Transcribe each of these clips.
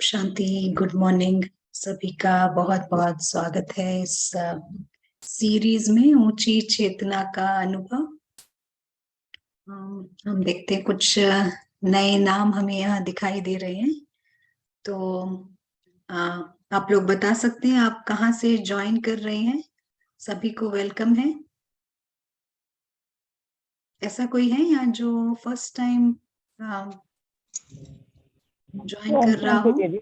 शांति, good morning. सभी का बहुत बहुत स्वागत है इस सीरीज में ऊंची चेतना का अनुभव। हम देखते हैं कुछ नए नाम हमें यहाँ दिखाई दे रहे हैं। तो आप लोग बता सकते हैं आप कहाँ से ज्वाइन कर रहे हैं। सभी को वेलकम है। ऐसा कोई है यहाँ जो फर्स्ट टाइम ज्वाइन ओम कर रहा शांति हो? दीदी।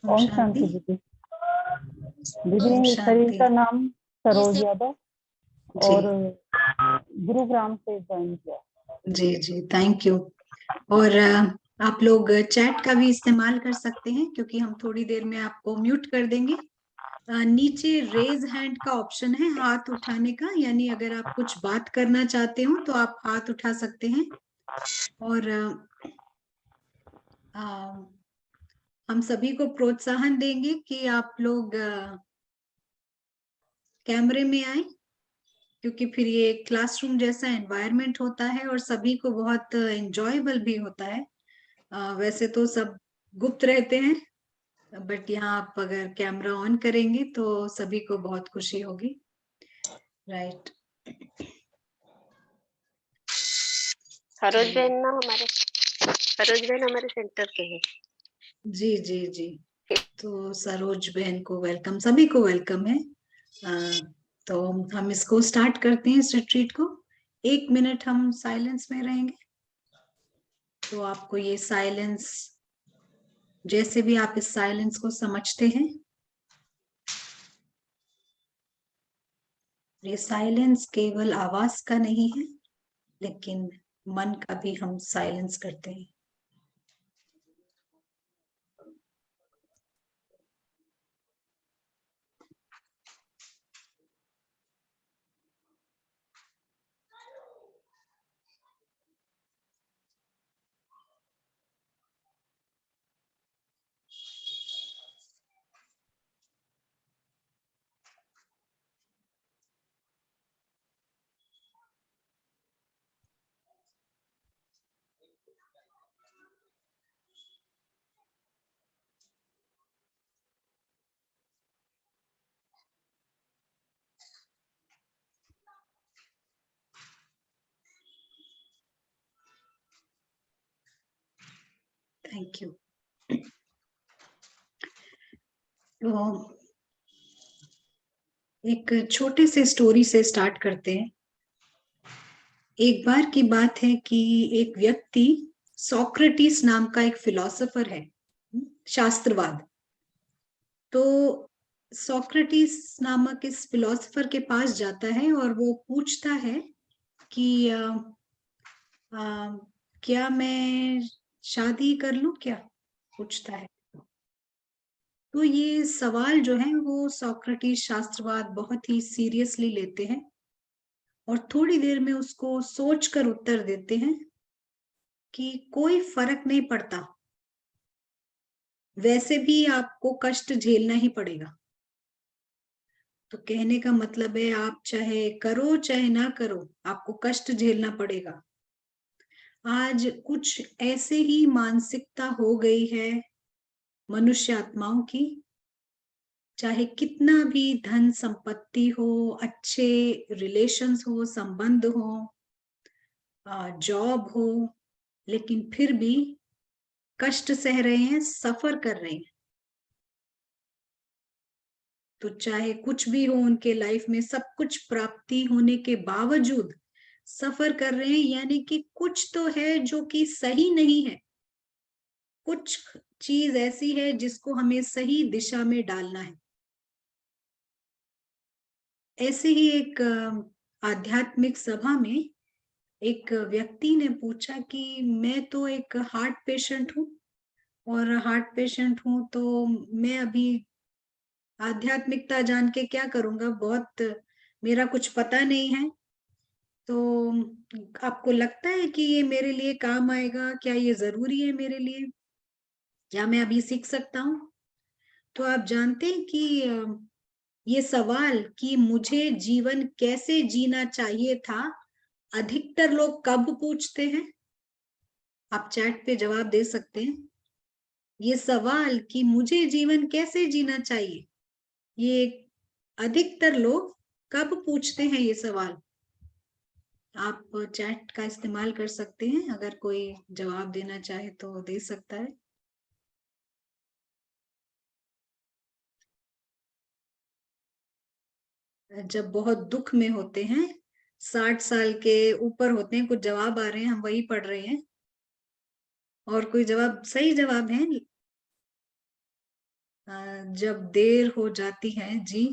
ओम ओम शांति। शांति दीदी। ओम दीदी शरीर शांति। का नाम सरोज यादव जी और गुरुग्राम से ज्वाइन किया। जी जी, थैंक यू। और आप लोग चैट का भी इस्तेमाल कर सकते हैं क्योंकि हम थोड़ी देर में आपको म्यूट कर देंगे। नीचे रेज हैंड का ऑप्शन है, हाथ उठाने का, यानी अगर आप कुछ बात करना चाहते हो तो आप हाथ उठा सकते हैं। और हम सभी को प्रोत्साहन देंगे कि आप लोग कैमरे में आए, क्योंकि फिर ये क्लासरूम जैसा एनवायरनमेंट होता है और सभी को बहुत एंजॉयबल भी होता है। वैसे तो सब गुप्त रहते हैं, बट यहाँ आप अगर कैमरा ऑन करेंगे तो सभी को बहुत खुशी होगी। राइट। सरोज बहन हमारे सेंटर के हैं। जी जी जी, तो सरोज बहन को वेलकम, सभी को वेलकम है। तो हम इसको स्टार्ट करते हैं, इस रिट्रीट को। 1 मिनट हम साइलेंस में रहेंगे। तो आपको ये साइलेंस, जैसे भी आप इस साइलेंस को समझते हैं, ये साइलेंस केवल आवाज का नहीं है, लेकिन मन का भी हम साइलेंस करते हैं। Thank you. तो एक छोटे से स्टोरी से स्टार्ट करते हैं। एक बार की बात है कि एक व्यक्ति, सोक्रेटिस नाम का एक फिलोसोफर है, शास्त्रवाद। तो सोक्रेटिस नामक इस फिलोसोफर के पास जाता है और वो पूछता है कि क्या मैं शादी कर लूं क्या, पूछता है। तो ये सवाल जो है वो सोक्रेटिस शास्त्रवाद बहुत ही सीरियसली लेते हैं और थोड़ी देर में उसको सोचकर उत्तर देते हैं कि कोई फर्क नहीं पड़ता, वैसे भी आपको कष्ट झेलना ही पड़ेगा। तो कहने का मतलब है आप चाहे करो चाहे ना करो, आपको कष्ट झेलना पड़ेगा। आज कुछ ऐसे ही मानसिकता हो गई है मनुष्य आत्माओं की, चाहे कितना भी धन संपत्ति हो, अच्छे रिलेशंस हो, संबंध हो, जॉब हो, लेकिन फिर भी कष्ट सह रहे हैं, सफर कर रहे हैं। तो चाहे कुछ भी हो उनके लाइफ में, सब कुछ प्राप्ति होने के बावजूद सफर कर रहे हैं, यानी कि कुछ तो है जो कि सही नहीं है, कुछ चीज ऐसी है जिसको हमें सही दिशा में डालना है। ऐसे ही एक आध्यात्मिक सभा में एक व्यक्ति ने पूछा कि मैं तो एक हार्ट पेशेंट हूँ, और हार्ट पेशेंट हूँ तो मैं अभी आध्यात्मिकता जान के क्या करूंगा, बहुत मेरा कुछ पता नहीं है। तो आपको लगता है कि ये मेरे लिए काम आएगा, क्या ये जरूरी है मेरे लिए, क्या मैं अभी सीख सकता हूँ? तो आप जानते हैं कि ये सवाल कि मुझे जीवन कैसे जीना चाहिए था, अधिकतर लोग कब पूछते हैं? आप चैट पे जवाब दे सकते हैं। ये सवाल कि मुझे जीवन कैसे जीना चाहिए, ये अधिकतर लोग कब पूछते हैं ये सवाल? आप चैट का इस्तेमाल कर सकते हैं, अगर कोई जवाब देना चाहे तो दे सकता है। जब बहुत दुख में होते हैं, 60 साल के ऊपर होते हैं, कुछ जवाब आ रहे हैं, हम वही पढ़ रहे हैं। और कोई जवाब, सही जवाब है, जब देर हो जाती है जी।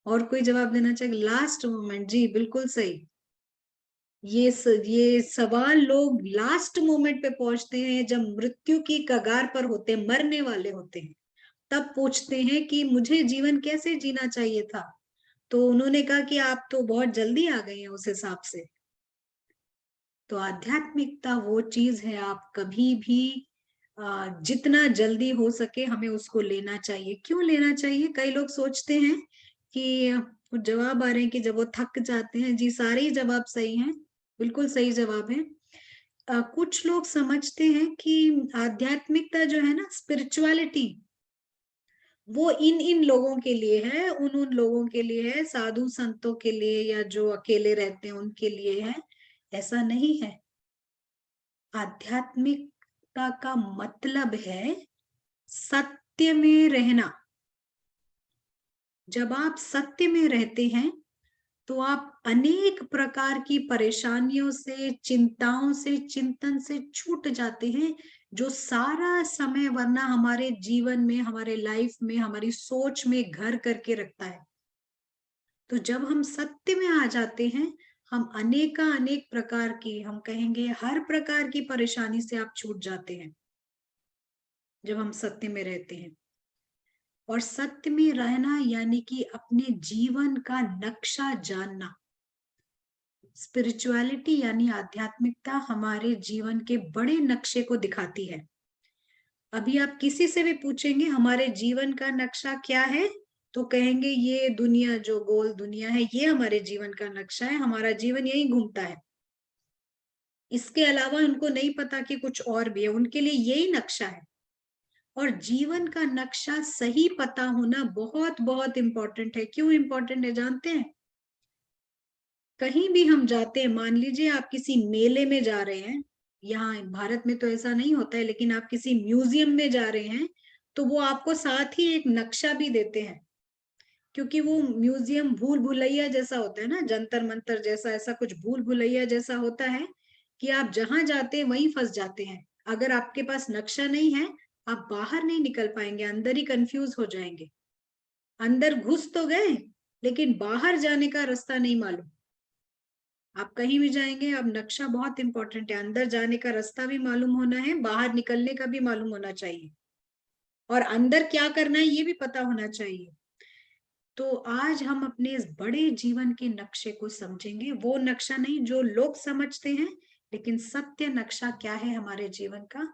और कोई जवाब देना चाहिए? लास्ट मोमेंट, जी बिल्कुल सही। ये सवाल लोग लास्ट मोमेंट पे पहुंचते हैं, जब मृत्यु की कगार पर होते हैं, मरने वाले होते हैं, तब पूछते हैं कि मुझे जीवन कैसे जीना चाहिए था। तो उन्होंने कहा कि आप तो बहुत जल्दी आ गए हैं उस हिसाब से। तो आध्यात्मिकता वो चीज है, आप कभी भी जितना जल्दी हो सके हमें उसको लेना चाहिए। क्यों लेना चाहिए? कई लोग सोचते हैं कि कुछ जवाब आ रहे हैं कि जब वो थक जाते हैं, जी सारे ही जवाब सही हैं, बिल्कुल सही जवाब है। कुछ लोग समझते हैं कि आध्यात्मिकता जो है ना, स्पिरिचुअलिटी, वो इन इन लोगों के लिए है, उन उन लोगों के लिए है, साधु संतों के लिए, या जो अकेले रहते हैं उनके लिए है। ऐसा नहीं है। आध्यात्मिकता का मतलब है सत्य में रहना। जब आप सत्य में रहते हैं तो आप अनेक प्रकार की परेशानियों से, चिंताओं से, चिंतन से छूट जाते हैं, जो सारा समय वरना हमारे जीवन में, हमारे लाइफ में, हमारी सोच में घर करके रखता है। तो जब हम सत्य में आ जाते हैं, हम अनेक प्रकार की, हम कहेंगे हर प्रकार की परेशानी से आप छूट जाते हैं जब हम सत्य में रहते हैं। और सत्य में रहना यानी कि अपने जीवन का नक्शा जानना। स्पिरिचुअलिटी यानी आध्यात्मिकता हमारे जीवन के बड़े नक्शे को दिखाती है। अभी आप किसी से भी पूछेंगे हमारे जीवन का नक्शा क्या है, तो कहेंगे ये दुनिया, जो गोल दुनिया है, ये हमारे जीवन का नक्शा है, हमारा जीवन यही घूमता है। इसके अलावा उनको नहीं पता कि कुछ और भी है, उनके लिए यही नक्शा है। और जीवन का नक्शा सही पता होना बहुत बहुत इंपॉर्टेंट है। क्यों इंपॉर्टेंट है जानते हैं? कहीं भी हम जाते हैं, मान लीजिए आप किसी मेले में जा रहे हैं, यहाँ भारत में तो ऐसा नहीं होता है, लेकिन आप किसी म्यूजियम में जा रहे हैं, तो वो आपको साथ ही एक नक्शा भी देते हैं। क्योंकि वो म्यूजियम भूल भुलैया जैसा होता है ना, जंतर मंतर जैसा, ऐसा कुछ भूल भुलैया जैसा होता है कि आप जहां जाते हैं वहीं फंस जाते हैं। अगर आपके पास नक्शा नहीं है, आप बाहर नहीं निकल पाएंगे, अंदर ही कंफ्यूज हो जाएंगे। अंदर घुस तो गए, लेकिन बाहर जाने का रास्ता नहीं मालूम। आप कहीं भी जाएंगे, अब नक्शा बहुत इंपॉर्टेंट है। अंदर जाने का रास्ता भी मालूम होना है, बाहर निकलने का भी मालूम होना चाहिए, और अंदर क्या करना है ये भी पता होना चाहिए। तो आज हम अपने इस बड़े जीवन के नक्शे को समझेंगे। वो नक्शा नहीं जो लोग समझते हैं, लेकिन सत्य नक्शा क्या है हमारे जीवन का,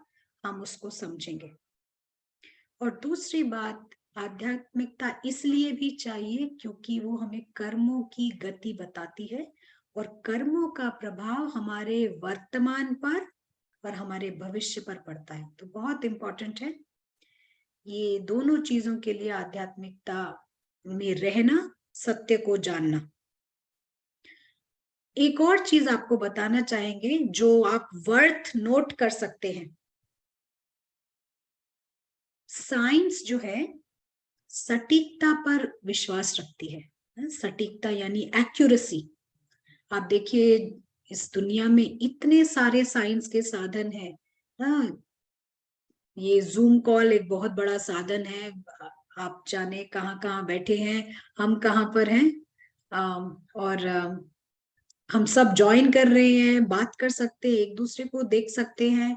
हम उसको समझेंगे। और दूसरी बात, आध्यात्मिकता इसलिए भी चाहिए क्योंकि वो हमें कर्मों की गति बताती है, और कर्मों का प्रभाव हमारे वर्तमान पर और हमारे भविष्य पर पड़ता है। तो बहुत इंपॉर्टेंट है ये दोनों चीजों के लिए, आध्यात्मिकता में रहना, सत्य को जानना। एक और चीज आपको बताना चाहेंगे जो आप वर्थ नोट कर सकते हैं। साइंस जो है सटीकता पर विश्वास रखती है। सटीकता यानी एक्यूरेसी। आप देखिए इस दुनिया में इतने सारे साइंस के साधन हैं ना। ये जूम कॉल एक बहुत बड़ा साधन है। आप जाने कहाँ कहाँ बैठे हैं, हम कहाँ पर हैं, और हम सब ज्वाइन कर रहे हैं, बात कर सकते हैं, एक दूसरे को देख सकते हैं।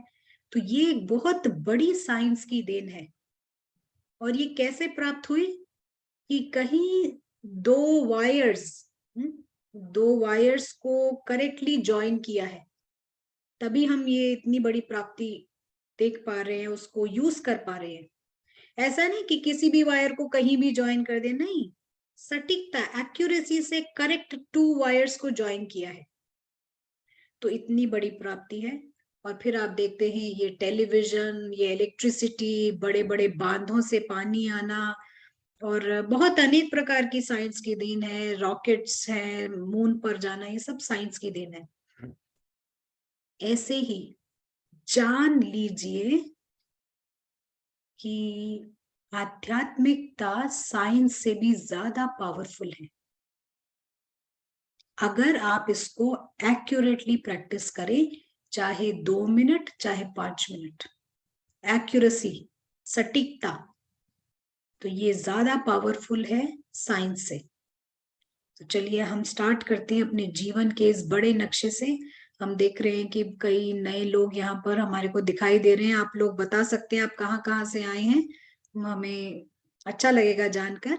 तो ये एक बहुत बड़ी साइंस की देन है। और ये कैसे प्राप्त हुई कि कहीं दो वायर्स दो वायर्स को करेक्टली ज्वाइन किया है, तभी हम ये इतनी बड़ी प्राप्ति देख पा रहे हैं, उसको यूज कर पा रहे हैं। ऐसा नहीं कि किसी भी वायर को कहीं भी ज्वाइन कर दे, नहीं, सटीकता, एक्यूरेसी से करेक्ट 2 वायर्स को ज्वाइन किया है। तो इतनी बड़ी प्राप्ति है। और फिर आप देखते हैं ये टेलीविजन, ये इलेक्ट्रिसिटी, बड़े बड़े बांधों से पानी आना, और बहुत अनेक प्रकार की साइंस की देन है। रॉकेट्स है, मून पर जाना, ये सब साइंस की देन है। ऐसे ही जान लीजिए कि आध्यात्मिकता साइंस से भी ज्यादा पावरफुल है अगर आप इसको एक्यूरेटली प्रैक्टिस करें, चाहे 2 मिनट चाहे 5 मिनट। एक्यूरेसी, सटीकता, तो ये ज्यादा पावरफुल है साइंस से। तो चलिए हम स्टार्ट करते हैं अपने जीवन के इस बड़े नक्शे से। हम देख रहे हैं कि कई नए लोग यहाँ पर हमारे को दिखाई दे रहे हैं। आप लोग बता सकते हैं आप कहाँ कहाँ से आए हैं, हमें अच्छा लगेगा जानकर।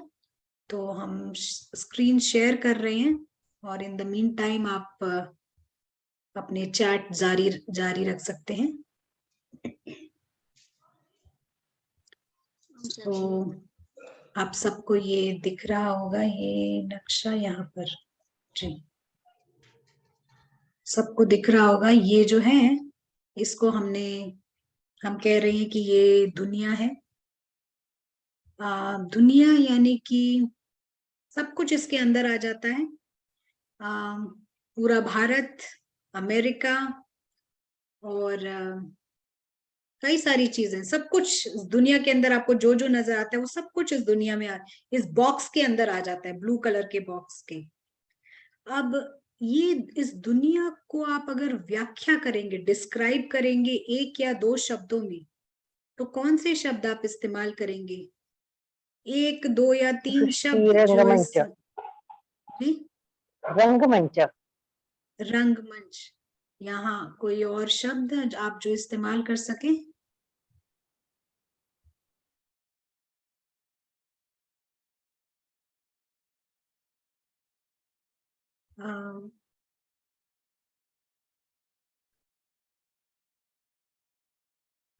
तो हम स्क्रीन शेयर कर रहे हैं, और इन द मीन टाइम आप अपने चैट जारी रख सकते हैं। तो आप सबको ये दिख रहा होगा, ये नक्शा यहाँ पर जी सबको दिख रहा होगा। ये जो है इसको हम कह रहे हैं कि ये दुनिया है। दुनिया यानी कि सब कुछ इसके अंदर आ जाता है। पूरा भारत, अमेरिका, और कई सारी चीजें, सब कुछ दुनिया के अंदर आपको जो जो नजर आता है वो सब कुछ इस दुनिया में इस बॉक्स के अंदर आ जाता है, ब्लू कलर के बॉक्स के। अब ये इस दुनिया को आप अगर व्याख्या करेंगे, डिस्क्राइब करेंगे 1 या 2 शब्दों में, तो कौन से शब्द आप इस्तेमाल करेंगे? 1, 2 या 3 शब्द जो इस जी रंगमंच। रंगमंच। यहाँ कोई और शब्द आप जो इस्तेमाल कर सके?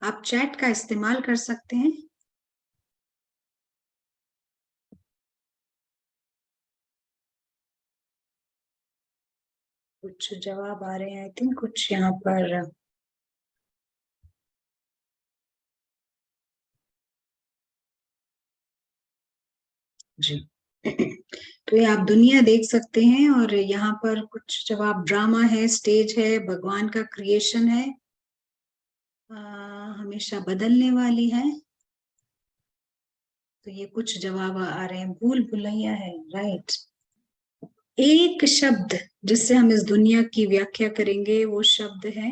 आप चैट का इस्तेमाल कर सकते हैं। कुछ जवाब आ रहे हैं, आई थिंक कुछ यहाँ पर जी तो ये आप दुनिया देख सकते हैं, और यहाँ पर कुछ जवाब ड्रामा है, स्टेज है, भगवान का क्रिएशन है, हमेशा बदलने वाली है। तो ये कुछ जवाब आ रहे हैं। भूल भुलैया है, राइट। एक शब्द जिससे हम इस दुनिया की व्याख्या करेंगे वो शब्द है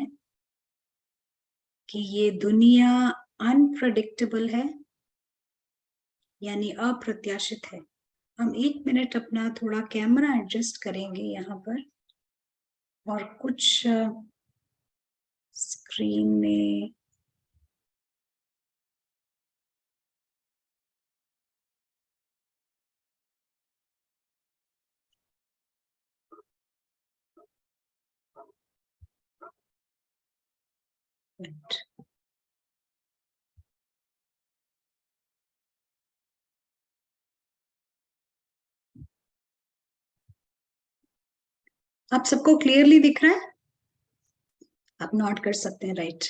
कि ये दुनिया अनप्रेडिक्टेबल है, यानी अप्रत्याशित है। हम 1 मिनट अपना थोड़ा कैमरा एडजस्ट करेंगे यहाँ पर, और कुछ स्क्रीन में आप सबको क्लियरली दिख रहा है? आप नोट कर सकते हैं, राइट।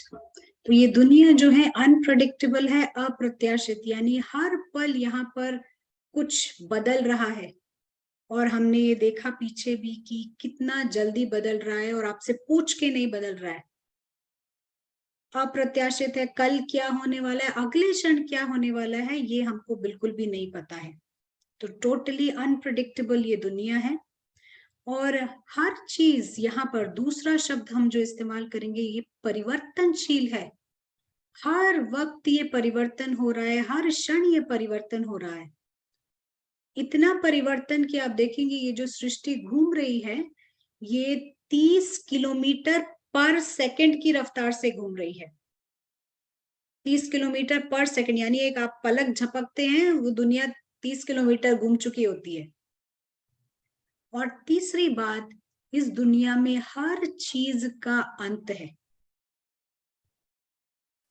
तो ये दुनिया जो है अनप्रेडिक्टेबल है, अप्रत्याशित, यानी हर पल यहाँ पर कुछ बदल रहा है। और हमने ये देखा पीछे भी कि कितना जल्दी बदल रहा है, और आपसे पूछ के नहीं बदल रहा है। अप्रत्याशित है, कल क्या होने वाला है, अगले क्षण क्या होने वाला है, ये हमको बिल्कुल भी नहीं पता है। तो टोटली अनप्रेडिक्टेबल ये दुनिया है। और हर चीज यहाँ पर, दूसरा शब्द हम जो इस्तेमाल करेंगे, ये परिवर्तनशील है। हर वक्त ये परिवर्तन हो रहा है, हर क्षण ये परिवर्तन हो रहा है। इतना परिवर्तन कि आप देखेंगे ये जो सृष्टि घूम रही है, ये 30 किलोमीटर पर सेकंड की रफ्तार से घूम रही है। 30 किलोमीटर पर सेकंड, यानी एक आप पलक झपकते हैं, वो दुनिया 30 किलोमीटर घूम चुकी होती है। और तीसरी बात, इस दुनिया में हर चीज का अंत है।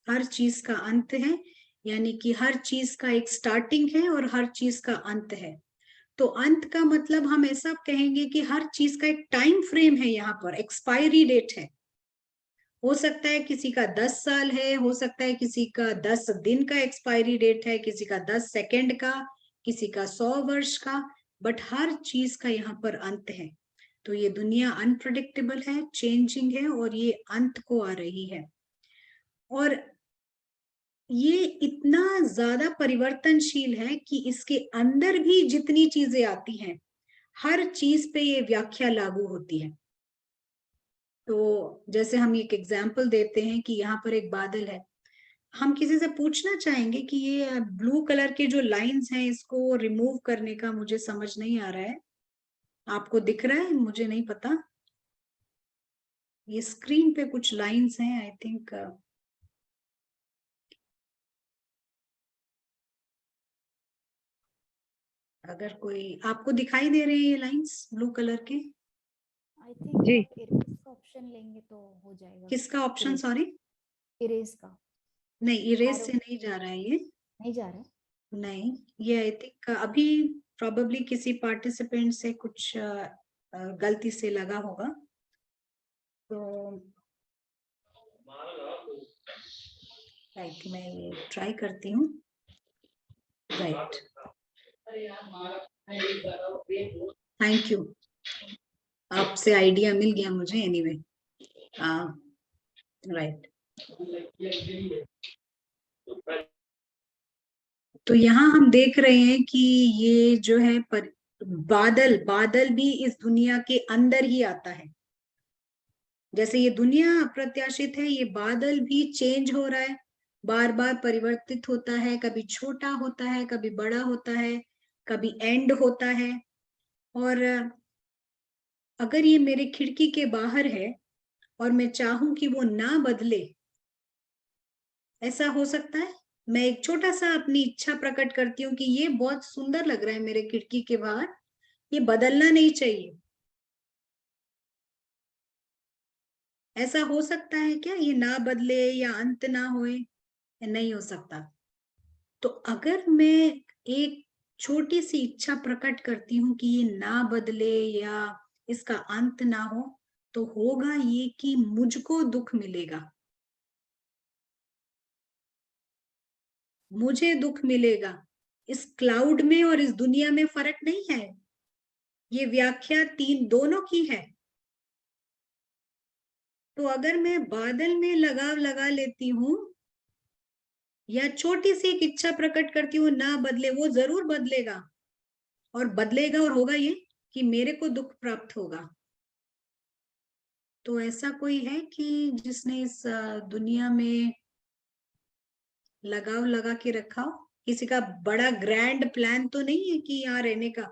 हर चीज का अंत है, यानी कि हर चीज का एक स्टार्टिंग है और हर चीज का अंत है। तो अंत का मतलब हम ऐसा कहेंगे कि हर चीज का एक टाइम फ्रेम है, यहाँ पर एक्सपायरी डेट है। हो सकता है किसी का 10 साल है, हो सकता है किसी का 10 दिन का एक्सपायरी डेट है, किसी का 10 सेकंड का, किसी का 100 वर्ष का, बट हर चीज का यहाँ पर अंत है। तो ये दुनिया अनप्रिडिक्टेबल है, चेंजिंग है, और ये अंत को आ रही है। और ये इतना ज्यादा परिवर्तनशील है कि इसके अंदर भी जितनी चीजें आती हैं, हर चीज पे ये व्याख्या लागू होती है। तो जैसे हम एक एग्जाम्पल देते हैं कि यहाँ पर एक बादल है, हम किसी से पूछना चाहेंगे कि ये ब्लू कलर के जो लाइंस हैं इसको रिमूव करने का मुझे समझ नहीं आ रहा है, आपको दिख रहा है? मुझे नहीं पता, ये स्क्रीन पे कुछ लाइंस हैं, आई थिंक अगर कोई आपको दिखाई दे रहे हैं ये लाइंस ब्लू कलर के? आई थिंक जी। इरेज का ऑप्शन लेंगे तो हो जाएगा। किसका ऑप्शन? सॉरी, इरेज का नहीं, इरेज Arrow. से नहीं जा रहा है ये, नहीं जा रहा है। नहीं। ये आई थिंक अभी प्रोबेबली किसी पार्टिसिपेंट से कुछ गलती से लगा होगा, तो राइट, मैं ये ट्राई करती हूँ। राइट, थैंक यू, आपसे आइडिया मिल गया मुझे। एनीवे, राइट, तो यहाँ हम देख रहे हैं कि ये जो है बादल, बादल भी इस दुनिया के अंदर ही आता है। जैसे ये दुनिया अप्रत्याशित है, ये बादल भी चेंज हो रहा है, बार बार परिवर्तित होता है, कभी छोटा होता है, कभी बड़ा होता है, कभी एंड होता है। और अगर ये मेरे खिड़की के बाहर है और मैं चाहूं कि वो ना बदले, ऐसा हो सकता है? मैं एक छोटा सा अपनी इच्छा प्रकट करती हूँ कि ये बहुत सुंदर लग रहा है मेरे खिड़की के बाहर, ये बदलना नहीं चाहिए। ऐसा हो सकता है क्या? ये ना बदले या अंत ना होए? नहीं हो सकता। तो अगर मैं एक छोटी सी इच्छा प्रकट करती हूँ कि ये ना बदले या इसका अंत ना हो, तो होगा ये कि मुझको दुख मिलेगा, मुझे दुख मिलेगा। इस क्लाउड में और इस दुनिया में फर्क नहीं है, ये व्याख्या तीन दोनों की है। तो अगर मैं बादल में लगाव लगा लेती हूँ या छोटी सी एक इच्छा प्रकट करती हूँ ना बदले, वो जरूर बदलेगा, और बदलेगा और होगा ये कि मेरे को दुख प्राप्त होगा। तो ऐसा कोई है कि जिसने इस दुनिया में लगाव लगा के रखा हो? किसी का बड़ा ग्रैंड प्लान तो नहीं है कि यहाँ रहने का,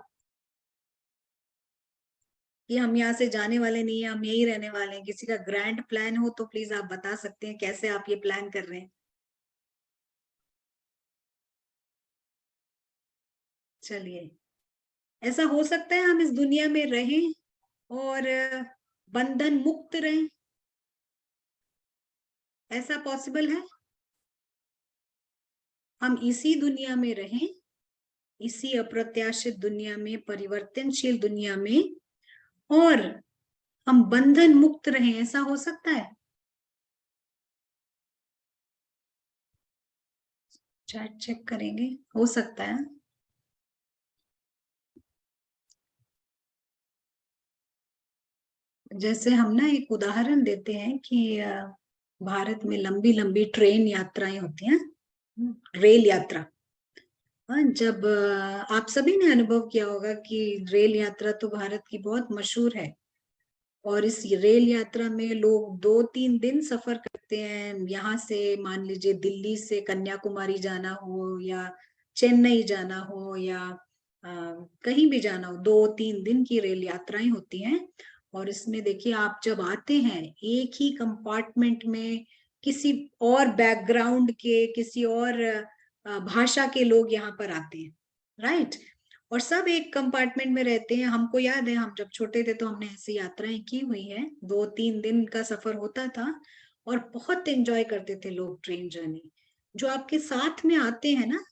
कि हम यहाँ से जाने वाले नहीं है, हम यही रहने वाले हैं? किसी का ग्रैंड प्लान हो तो प्लीज आप बता सकते हैं कैसे आप ये प्लान कर रहे हैं। चलिए, ऐसा हो सकता है हम इस दुनिया में रहें और बंधन मुक्त रहें? ऐसा पॉसिबल है? हम इसी दुनिया में रहें, इसी अप्रत्याशित दुनिया में, परिवर्तनशील दुनिया में, और हम बंधन मुक्त रहें? ऐसा हो सकता है? चैट चेक करेंगे, हो सकता है। जैसे हम ना एक उदाहरण देते हैं कि भारत में लंबी लंबी ट्रेन यात्राएं होती हैं, रेल यात्रा। हाँ, जब आप सभी ने अनुभव किया होगा कि रेल यात्रा तो भारत की बहुत मशहूर है, और इस रेल यात्रा में लोग 2-3 दिन सफर करते हैं। यहाँ से मान लीजिए दिल्ली से कन्याकुमारी जाना हो या चेन्नई जाना हो या कहीं भी जाना हो, 2-3 दिन की रेल यात्राएं होती हैं। और इसमें देखिए, आप जब आते हैं एक ही कंपार्टमेंट में किसी और बैकग्राउंड के, किसी और भाषा के लोग यहाँ पर आते हैं, राइट? और सब एक कंपार्टमेंट में रहते हैं। हमको याद है, हम जब छोटे थे तो हमने ऐसी यात्राएं की हुई है, 2-3 दिन का सफर होता था, और बहुत एंजॉय करते थे लोग ट्रेन जर्नी। जो आपके साथ में आते हैं ना,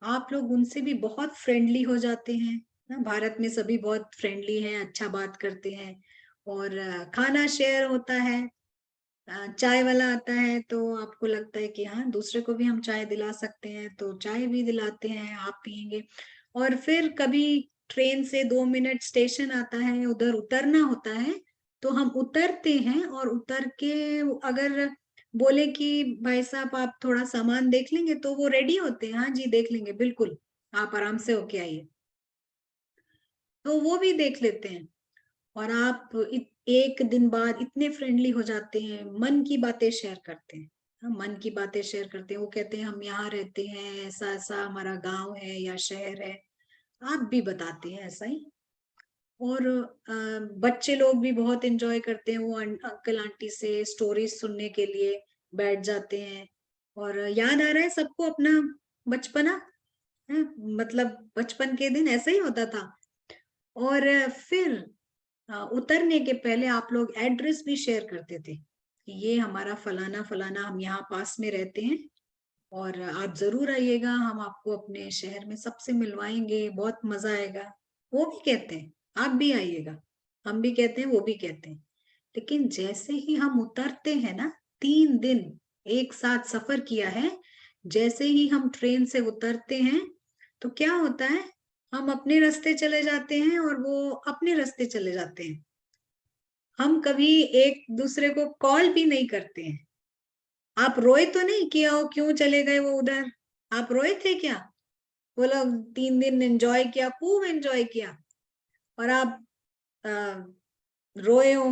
आप लोग उनसे भी बहुत फ्रेंडली हो जाते हैं ना। भारत में सभी बहुत फ्रेंडली हैं, अच्छा बात करते हैं, और खाना शेयर होता है, चाय वाला आता है तो आपको लगता है कि हाँ दूसरे को भी हम चाय दिला सकते हैं, तो चाय भी दिलाते हैं, आप पियेंगे। और फिर कभी ट्रेन से 2 मिनट स्टेशन आता है, उधर उतरना होता है, तो हम उतरते हैं और उतर के अगर बोले कि भाई साहब आप थोड़ा सामान देख लेंगे, तो वो रेडी होते हैं, हाँ जी देख लेंगे, बिल्कुल आप आराम से होके आइए, तो वो भी देख लेते हैं। और आप एक दिन बाद इतने फ्रेंडली हो जाते हैं, मन की बातें शेयर करते हैं। हम मन की बातें शेयर करते हैं, वो कहते हैं हम यहाँ रहते हैं, ऐसा ऐसा हमारा गांव है या शहर है, आप भी बताते हैं ऐसा ही। और बच्चे लोग भी बहुत एंजॉय करते हैं, वो अंकल आंटी से स्टोरीज सुनने के लिए बैठ जाते हैं। और याद आ रहा है सबको अपना बचपना, है? मतलब बचपन के दिन ऐसा ही होता था। और फिर उतरने के पहले आप लोग एड्रेस भी शेयर करते थे कि ये हमारा फलाना फलाना, हम यहाँ पास में रहते हैं और आप जरूर आइएगा, हम आपको अपने शहर में सबसे मिलवाएंगे, बहुत मजा आएगा। वो भी कहते हैं आप भी आइएगा, हम भी कहते हैं, वो भी कहते हैं। लेकिन जैसे ही हम उतरते हैं ना, 3 दिन एक साथ सफर किया है, जैसे ही हम ट्रेन से उतरते हैं तो क्या होता है, हम अपने रास्ते चले जाते हैं और वो अपने रास्ते चले जाते हैं। हम कभी एक दूसरे को कॉल भी नहीं करते हैं। आप रोए तो नहीं कि ओ क्यों चले गए वो उधर, आप रोए थे क्या? बोला 3 दिन एंजॉय किया, खूब एंजॉय किया, और आप आ, रोए हो?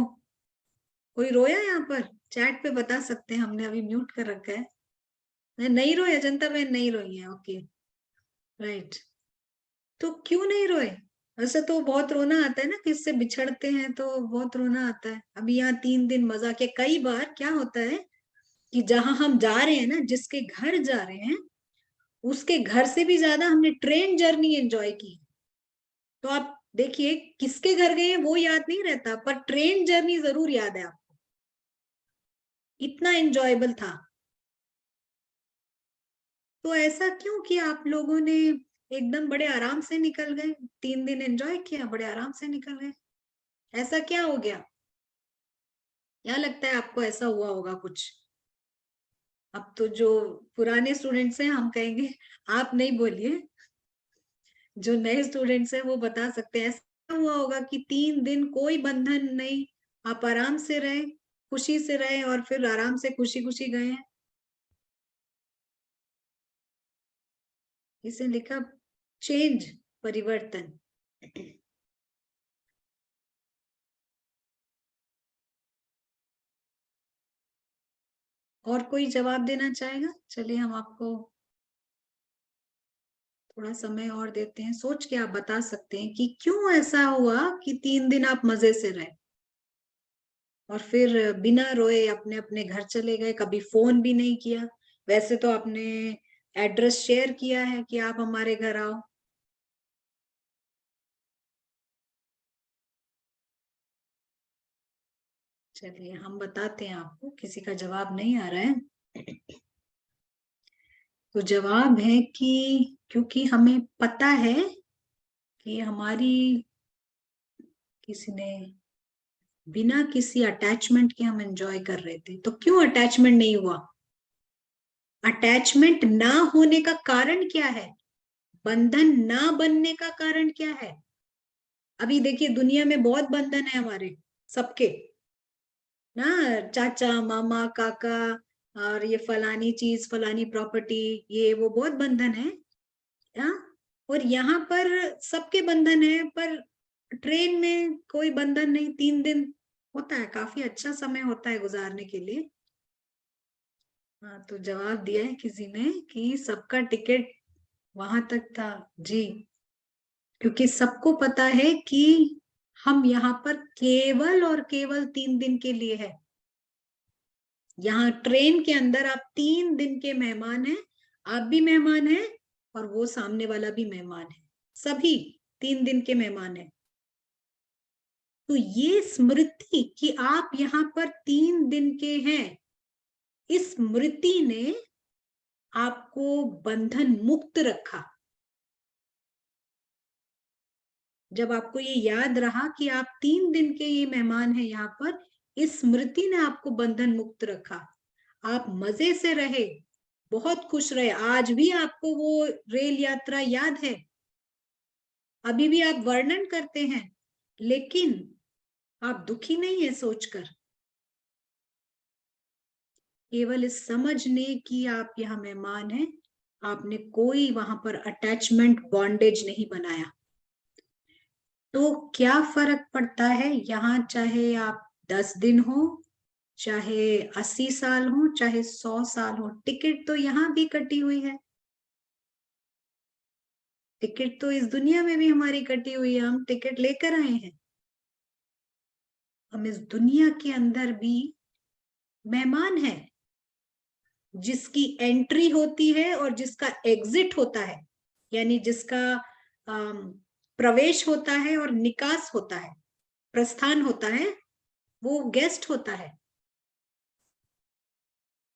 कोई रोया यहाँ पर? चैट पे बता सकते हैं, हमने अभी म्यूट कर रखा है। नहीं रोए, अजंता बहन नहीं रोई है, ओके राइट। तो क्यों नहीं रोए? वैसे तो बहुत रोना आता है ना, किससे बिछड़ते हैं तो बहुत रोना आता है। अभी यहाँ 3 दिन मजा के, कई बार क्या होता है कि जहां हम जा रहे हैं ना, जिसके घर जा रहे हैं, उसके घर से भी ज्यादा हमने ट्रेन जर्नी एंजॉय की। तो आप देखिए, किसके घर गए हैं वो याद नहीं रहता, पर ट्रेन जर्नी जरूर याद है आपको, इतना एंजॉयबल था। तो ऐसा क्यों किया आप लोगों ने? एकदम बड़े आराम से निकल गए, 3 दिन एंजॉय किया, बड़े आराम से निकल गए, ऐसा क्या हो गया? क्या लगता है आपको, ऐसा हुआ होगा कुछ? अब तो जो पुराने स्टूडेंट्स हैं, हम कहेंगे, आप नहीं बोलिए, जो नए स्टूडेंट्स हैं वो बता सकते हैं। ऐसा हुआ होगा कि 3 दिन कोई बंधन नहीं, आप आराम से रहे, खुशी से रहे, और फिर आराम से खुशी खुशी गए हैं। इसे लिखा चेंज, परिवर्तन। और कोई जवाब देना चाहेगा? चलिए हम आपको थोड़ा समय और देते हैं, सोच के आप बता सकते हैं कि क्यों ऐसा हुआ कि 3 दिन आप मजे से रहे और फिर बिना रोए अपने अपने घर चले गए, कभी फोन भी नहीं किया। वैसे तो आपने एड्रेस शेयर किया है कि आप हमारे घर आओ। चलिए हम बताते हैं आपको, किसी का जवाब नहीं आ रहा है। तो जवाब है कि क्योंकि हमें पता है कि हमारी, किसी ने बिना किसी अटैचमेंट के हम एंजॉय कर रहे थे। तो क्यों अटैचमेंट नहीं हुआ? अटैचमेंट ना होने का कारण क्या है? बंधन ना बनने का कारण क्या है? अभी देखिए, दुनिया में बहुत बंधन है हमारे सबके ना, चाचा मामा काका, और ये फलानी चीज फलानी प्रॉपर्टी, ये वो बहुत बंधन है। हाँ, और यहाँ पर सबके बंधन है, पर ट्रेन में कोई बंधन नहीं। 3 दिन होता है, काफी अच्छा समय होता है गुजारने के लिए। हाँ, तो जवाब दिया है किसी ने कि सबका टिकट वहां तक था जी, क्योंकि सबको पता है कि हम यहाँ पर केवल और केवल 3 दिन के लिए है। यहाँ ट्रेन के अंदर आप 3 दिन के मेहमान हैं, आप भी मेहमान हैं और वो सामने वाला भी मेहमान है, सभी 3 दिन के मेहमान हैं। तो ये स्मृति कि आप यहाँ पर 3 दिन के हैं, इस स्मृति ने आपको बंधन मुक्त रखा। जब आपको ये याद रहा कि आप 3 दिन के ये मेहमान हैं यहाँ पर, इस स्मृति ने आपको बंधन मुक्त रखा, आप मजे से रहे, बहुत खुश रहे, आज भी आपको वो रेल यात्रा याद है, अभी भी आप वर्णन करते हैं, लेकिन आप दुखी नहीं है सोचकर, केवल इस समझने की आप यहाँ मेहमान हैं, आपने कोई वहां पर अटैचमेंट बॉन्डेज नहीं बनाया। तो क्या फर्क पड़ता है यहाँ, चाहे आप 10 दिन हो, चाहे 80 साल हो, चाहे 100 साल हो, टिकट तो यहाँ भी कटी हुई है, टिकट तो इस दुनिया में भी हमारी कटी हुई है, हम टिकट लेकर आए हैं, हम इस दुनिया के अंदर भी मेहमान हैं, जिसकी एंट्री होती है और जिसका एग्जिट होता है, यानी जिसका प्रवेश होता है और निकास होता है, प्रस्थान होता है, वो गेस्ट होता है।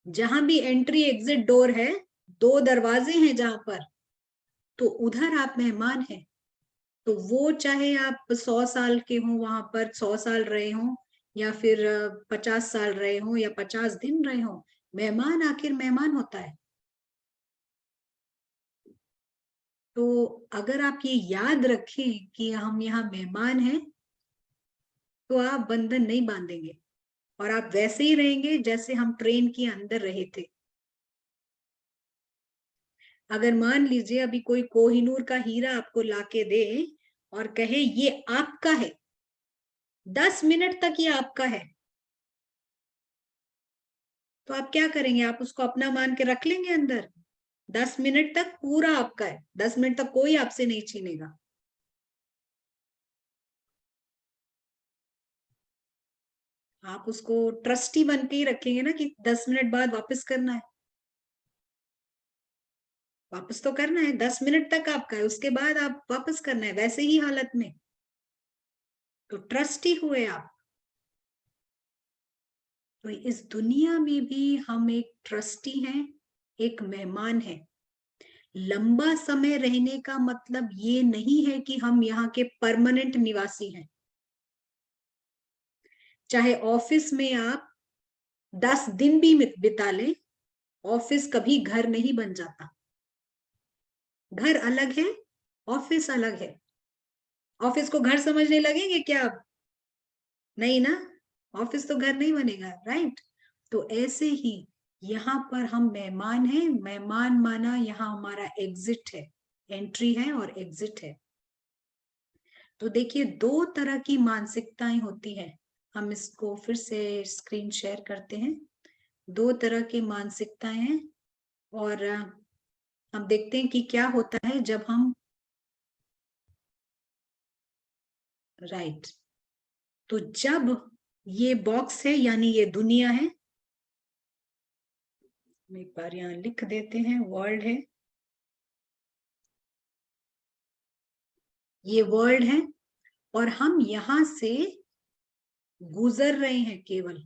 जहां भी एंट्री एग्जिट डोर है, 2 दरवाजे हैं जहां पर, तो उधर आप मेहमान हैं। तो वो चाहे आप 100 साल के हो, वहां पर 100 साल रहे हो, या फिर 50 साल रहे हो, या 50 दिन रहे हो, मेहमान आखिर मेहमान होता है। तो अगर आप ये याद रखें कि हम यहाँ मेहमान हैं, तो आप बंधन नहीं बांधेंगे और आप वैसे ही रहेंगे जैसे हम ट्रेन के अंदर रहे थे। अगर मान लीजिए अभी कोई कोहिनूर का हीरा आपको लाके दे और कहे ये आपका है, 10 मिनट तक ये आपका है, तो आप क्या करेंगे? आप उसको अपना मान के रख लेंगे अंदर? 10 मिनट तक पूरा आपका है, 10 मिनट तक कोई आपसे नहीं छीनेगा। आप उसको ट्रस्टी बन के ही रखेंगे ना, कि 10 मिनट बाद वापस करना है, वापस तो करना है, 10 मिनट तक आपका है, उसके बाद आप वापस करना है, वैसे ही हालत में तो ट्रस्टी हुए आप। तो इस दुनिया में भी हम एक ट्रस्टी हैं, एक मेहमान हैं। लंबा समय रहने का मतलब ये नहीं है कि हम यहाँ के परमानेंट निवासी हैं। चाहे ऑफिस में आप 10 दिन भी बिता लें, ऑफिस कभी घर नहीं बन जाता। घर अलग है, ऑफिस अलग है। ऑफिस को घर समझने लगेंगे क्या आप? नहीं ना, ऑफिस तो घर नहीं बनेगा, राइट? तो ऐसे ही यहाँ पर हम मेहमान हैं, मेहमान माना यहाँ हमारा एग्जिट है, एंट्री है और एग्जिट है। तो देखिए 2 तरह की मानसिकताएं होती हैं, हम इसको फिर से स्क्रीन शेयर करते हैं। 2 तरह की मानसिकताएं हैं और हम देखते हैं कि क्या होता है जब हम, राइट, तो जब ये बॉक्स है यानी ये दुनिया है, एक बार यहाँ लिख देते हैं, वर्ल्ड है, ये वर्ल्ड है और हम यहां से गुजर रहे हैं केवल,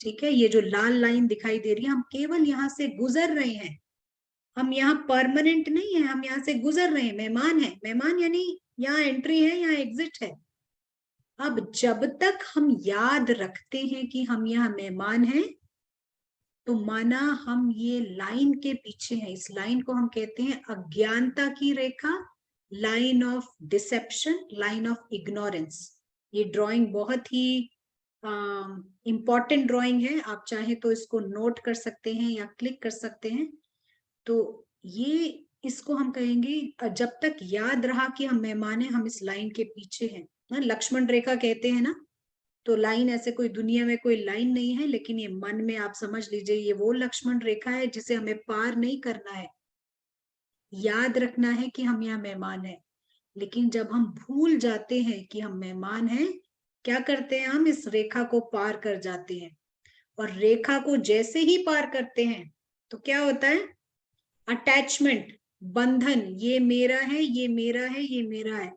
ठीक है? ये जो लाल लाइन दिखाई दे रही है, हम केवल यहाँ से गुजर रहे हैं, हम यहाँ परमानेंट नहीं है, हम यहाँ से गुजर रहे हैं, मेहमान है, मेहमान यानी यहाँ एंट्री है, यहाँ एग्जिट है। अब जब तक हम याद रखते हैं कि हम यहाँ मेहमान हैं, तो माना हम ये लाइन के पीछे हैं, इस लाइन को हम कहते हैं अज्ञानता की रेखा, line of deception, line of ignorance. ये ड्राइंग बहुत ही इंपॉर्टेंट ड्राइंग है, आप चाहे तो इसको नोट कर सकते हैं या क्लिक कर सकते हैं। तो ये, इसको हम कहेंगे जब तक याद रहा कि हम मेहमान हैं, हम इस लाइन के पीछे हैं ना, लक्ष्मण रेखा कहते हैं ना। तो लाइन ऐसे कोई दुनिया में कोई लाइन नहीं है, लेकिन ये मन में आप समझ लीजिए ये वो लक्ष्मण रेखा है जिसे हमें पार नहीं करना है, याद रखना है कि हम यहाँ मेहमान हैं। लेकिन जब हम भूल जाते हैं कि हम मेहमान हैं, क्या करते हैं? हम इस रेखा को पार कर जाते हैं और रेखा को जैसे ही पार करते हैं तो क्या होता है? अटैचमेंट, बंधन, ये मेरा है, ये मेरा है, ये मेरा है।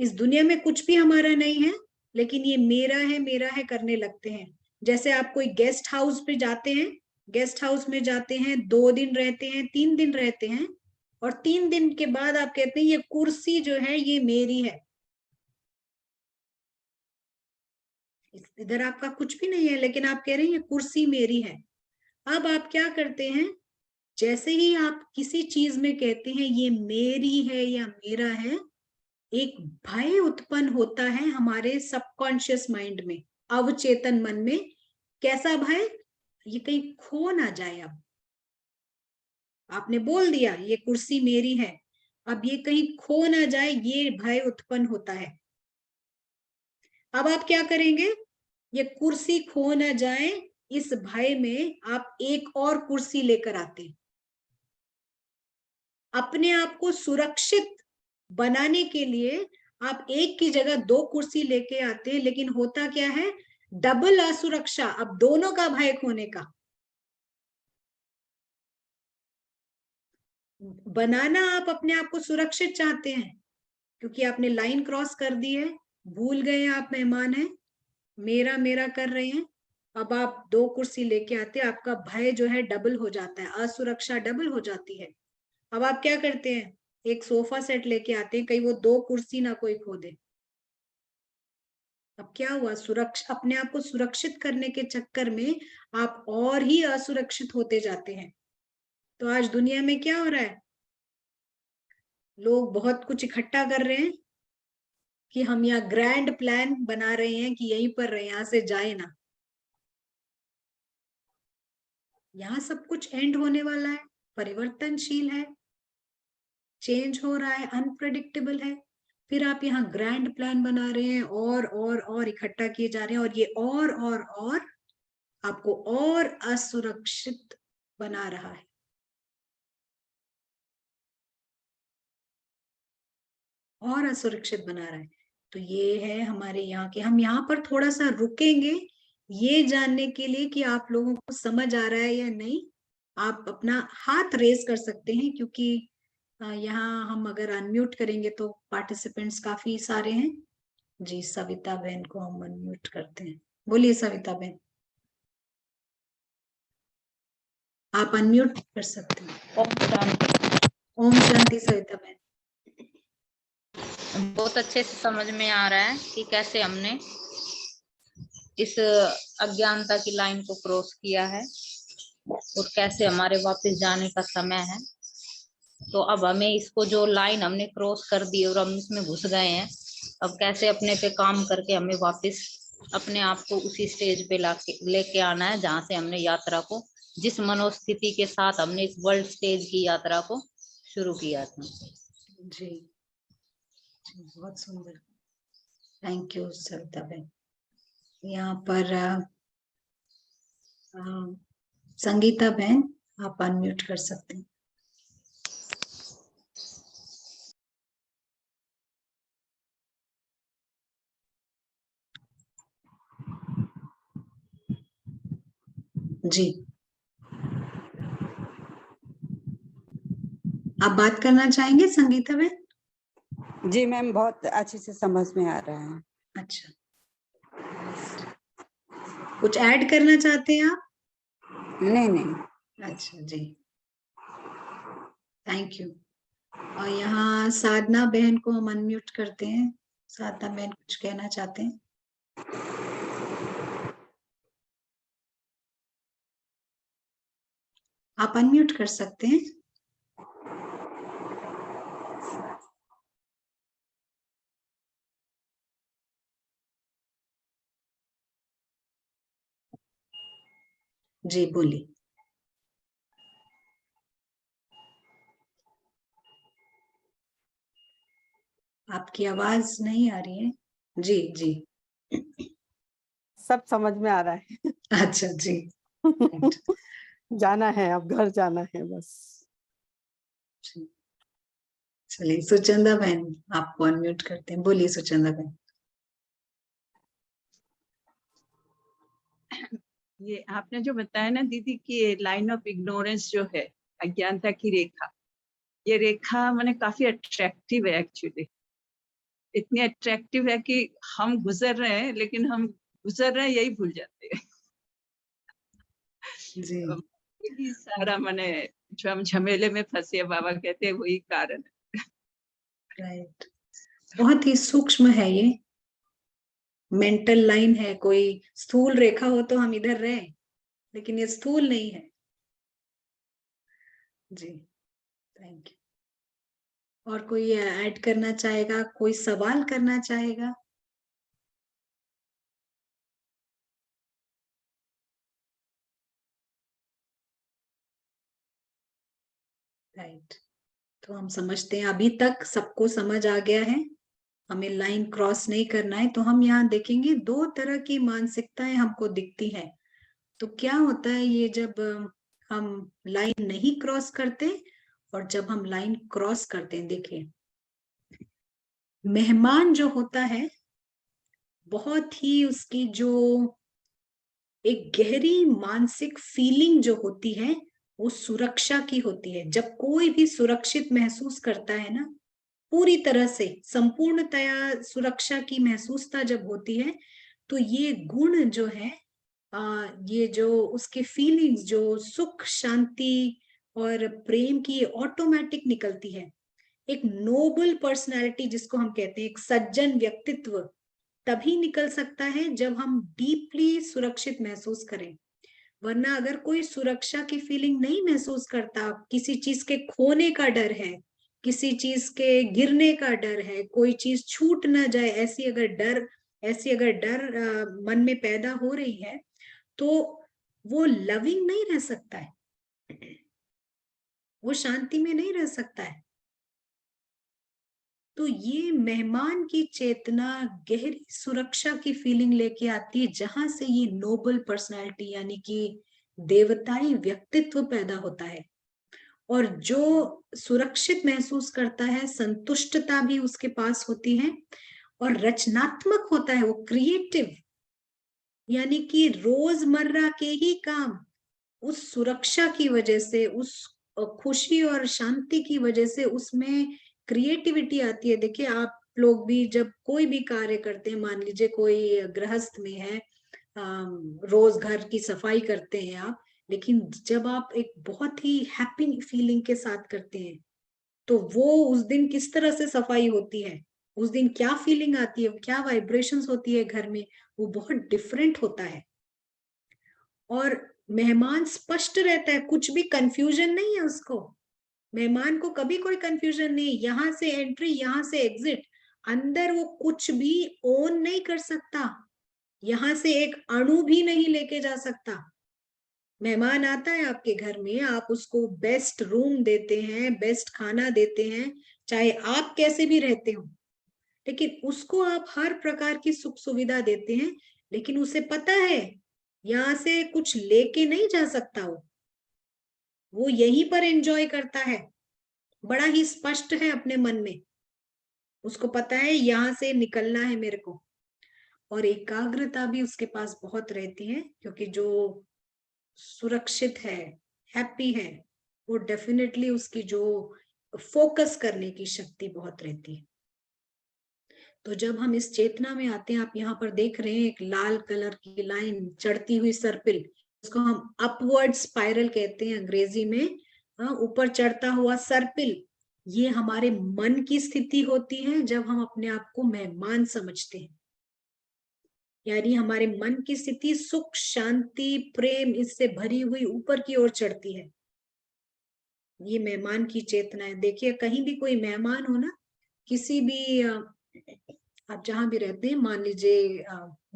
इस दुनिया में कुछ भी हमारा नहीं है, लेकिन ये मेरा है करने लगते हैं। जैसे आप कोई गेस्ट हाउस पे जाते हैं, गेस्ट हाउस में जाते हैं, 2 दिन रहते हैं, 3 दिन रहते हैं, और 3 दिन के बाद आप कहते हैं ये कुर्सी जो है ये मेरी है। इधर आपका कुछ भी नहीं है, लेकिन आप कह रहे हैं ये कुर्सी मेरी है। अब आप क्या करते हैं, जैसे ही आप किसी चीज में कहते हैं ये मेरी है या मेरा है, एक भय उत्पन्न होता है हमारे सबकॉन्शियस माइंड में, अवचेतन मन में। कैसा भय? ये कहीं खो ना जाए। अब आपने बोल दिया ये कुर्सी मेरी है, अब ये कहीं खो ना जाए, ये भय उत्पन्न होता है। अब आप क्या करेंगे, ये कुर्सी खो ना जाए, इस भय में आप एक और कुर्सी लेकर आते हैं। अपने आप को सुरक्षित बनाने के लिए आप एक की जगह 2 कुर्सी लेके आते हैं, लेकिन होता क्या है, डबल असुरक्षा, अब दोनों का भय खोने का। बनाना आप अपने आप को सुरक्षित चाहते हैं, क्योंकि आपने लाइन क्रॉस कर दी है, भूल गए आप मेहमान हैं, मेरा मेरा कर रहे हैं। अब आप 2 कुर्सी लेके आते हैं, आपका भय जो है डबल हो जाता है, असुरक्षा डबल हो जाती है। अब आप क्या करते हैं, एक सोफा सेट लेके आते हैं, कहीं वो 2 कुर्सी ना कोई खो दे। अब क्या हुआ, सुरक्षा, अपने आप को सुरक्षित करने के चक्कर में आप और ही असुरक्षित होते जाते हैं। तो आज दुनिया में क्या हो रहा है, लोग बहुत कुछ इकट्ठा कर रहे हैं कि हम यहाँ ग्रैंड प्लान बना रहे हैं कि यहीं पर रहे, यहाँ से जाए ना। यहाँ सब कुछ एंड होने वाला है, परिवर्तनशील है, चेंज हो रहा है, अनप्रेडिक्टेबल है। फिर आप यहाँ ग्रैंड प्लान बना रहे हैं और इकट्ठा किए जा रहे हैं, और ये और आपको और असुरक्षित बना रहा है। और असुरक्षित बना रहा है। तो ये है हमारे यहाँ के, हम यहाँ पर थोड़ा सा रुकेंगे ये जानने के लिए कि आप लोगों को समझ आ रहा है या नहीं। आप अपना हाथ रेज कर सकते हैं, क्योंकि यहाँ हम अगर अनम्यूट करेंगे तो पार्टिसिपेंट्स काफी सारे हैं। जी, सविता बहन को हम अनम्यूट करते हैं। बोलिए सविता बहन, आप अनम्यूट कर सकते हैं। ओम शांति। ओम शांति सविता बहन। बहुत अच्छे से समझ में आ रहा है कि कैसे हमने इस अज्ञानता की लाइन को क्रॉस किया है और कैसे हमारे वापस जाने का समय है। तो अब हमें इसको, जो लाइन हमने क्रॉस कर दी और हम इसमें घुस गए हैं, अब कैसे अपने पे काम करके हमें वापस अपने आप को उसी स्टेज पे लेके आना है जहां से हमने यात्रा को, जिस मनोस्थिति के साथ हमने इस वर्ल्ड स्टेज की यात्रा को शुरू किया था। जी, बहुत सुंदर, थैंक यू सविता बहन। यहाँ पर संगीता बहन, आप अनम्यूट कर सकते हैं। जी, आप बात करना चाहेंगे संगीता बहन? जी मैम, बहुत अच्छे से समझ में आ रहा है। अच्छा, कुछ ऐड करना चाहते हैं आप? नहीं। अच्छा जी, थैंक यू। और यहाँ साधना बहन को हम अनम्यूट करते हैं। साधना बहन कुछ कहना चाहते हैं? आप अनम्यूट कर सकते हैं। जी बोलिए। आपकी आवाज नहीं आ रही है। जी जी, सब समझ में आ रहा है। अच्छा जी, जाना है, अब घर जाना है बस। चलिए सुचंदा बहन, आपको अनम्यूट करते हैं। बोलिए सुचंदा बहन। ये आपने जो बताया ना दीदी कि लाइन ऑफ इग्नोरेंस जो है, अज्ञानता की रेखा, ये रेखा मैंने काफी अट्रैक्टिव है एक्चुअली। इतनी अट्रैक्टिव है कि हम गुजर रहे हैं, लेकिन हम गुजर रहे हैं यही भूल जाते हैं। जी, यही सारा मैंने, जो हम झमेले में फंसे, बाबा कहते हैं वही कारण है। राइट, बहुत ही सूक्ष्म है ये। मेंटल लाइन है, कोई स्थूल रेखा हो तो हम इधर रहे, लेकिन ये स्थूल नहीं है। जी, थैंक यू। और कोई ऐड करना चाहेगा, कोई सवाल करना चाहेगा? राइट, तो हम समझते हैं अभी तक सबको समझ आ गया है, हमें लाइन क्रॉस नहीं करना है। तो हम यहाँ देखेंगे दो तरह की मानसिकताएं हमको दिखती हैं। तो क्या होता है ये, जब हम लाइन नहीं क्रॉस करते और जब हम लाइन क्रॉस करते हैं। देखिए, मेहमान जो होता है, बहुत ही उसकी जो एक गहरी मानसिक फीलिंग जो होती है वो सुरक्षा की होती है। जब कोई भी सुरक्षित महसूस करता है ना, पूरी तरह से संपूर्णतया सुरक्षा की महसूसता जब होती है, तो ये गुण जो है, ये जो उसके फीलिंग्स, जो सुख शांति और प्रेम की, ऑटोमेटिक निकलती है। एक नोबल पर्सनालिटी जिसको हम कहते हैं, एक सज्जन व्यक्तित्व तभी निकल सकता है जब हम डीपली सुरक्षित महसूस करें। वरना अगर कोई सुरक्षा की फीलिंग नहीं महसूस करता, किसी चीज के खोने का डर है, किसी चीज के गिरने का डर है, कोई चीज छूट ना जाए, ऐसी अगर डर मन में पैदा हो रही है, तो वो लविंग नहीं रह सकता है, वो शांति में नहीं रह सकता है। तो ये मेहमान की चेतना गहरी सुरक्षा की फीलिंग लेके आती है, जहां से ये नोबल पर्सनालिटी यानी कि देवताई व्यक्तित्व पैदा होता है। और जो सुरक्षित महसूस करता है, संतुष्टता भी उसके पास होती है, और रचनात्मक होता है, वो क्रिएटिव, यानी कि रोजमर्रा के ही काम उस सुरक्षा की वजह से, उस खुशी और शांति की वजह से उसमें क्रिएटिविटी आती है। देखिए, आप लोग भी जब कोई भी कार्य करते हैं, मान लीजिए कोई गृहस्थ में है, रोज घर की सफाई करते हैं आप, लेकिन जब आप एक बहुत ही हैप्पी फीलिंग के साथ करते हैं, तो वो उस दिन किस तरह से सफाई होती है, उस दिन क्या फीलिंग आती है, क्या वाइब्रेशंस होती है घर में, वो बहुत डिफरेंट होता है। और मेहमान स्पष्ट रहता है, कुछ भी कंफ्यूजन नहीं है उसको। मेहमान को कभी कोई कंफ्यूजन नहीं, यहाँ से एंट्री, यहाँ से एग्जिट, अंदर वो कुछ भी ओन नहीं कर सकता, यहाँ से एक अणु भी नहीं लेके जा सकता। मेहमान आता है आपके घर में, आप उसको बेस्ट रूम देते हैं, बेस्ट खाना देते हैं, चाहे आप कैसे भी रहते हो, लेकिन उसको आप हर प्रकार की सुख सुविधा देते हैं, लेकिन उसे पता है यहाँ से कुछ लेके नहीं जा सकता, वो यहीं पर एंजॉय करता है, बड़ा ही स्पष्ट है अपने मन में, उसको पता है यहाँ से निकलना है मेरे को। और एकाग्रता भी उसके पास बहुत रहती है, क्योंकि जो सुरक्षित है, हैप्पी है, वो डेफिनेटली उसकी जो फोकस करने की शक्ति बहुत रहती है। तो जब हम इस चेतना में आते हैं, आप यहाँ पर देख रहे हैं एक लाल कलर की लाइन चढ़ती हुई सर्पिल, उसको हम अपवर्ड स्पाइरल कहते हैं अंग्रेजी में, ऊपर चढ़ता हुआ सर्पिल। ये हमारे मन की स्थिति होती है जब हम अपने आप को मेहमान समझते हैं, यानी हमारे मन की स्थिति सुख शांति प्रेम इससे भरी हुई ऊपर की ओर चढ़ती है। ये मेहमान की चेतना है। देखिए, कहीं भी कोई मेहमान हो ना, किसी भी आप जहां भी रहते हैं, मान लीजिए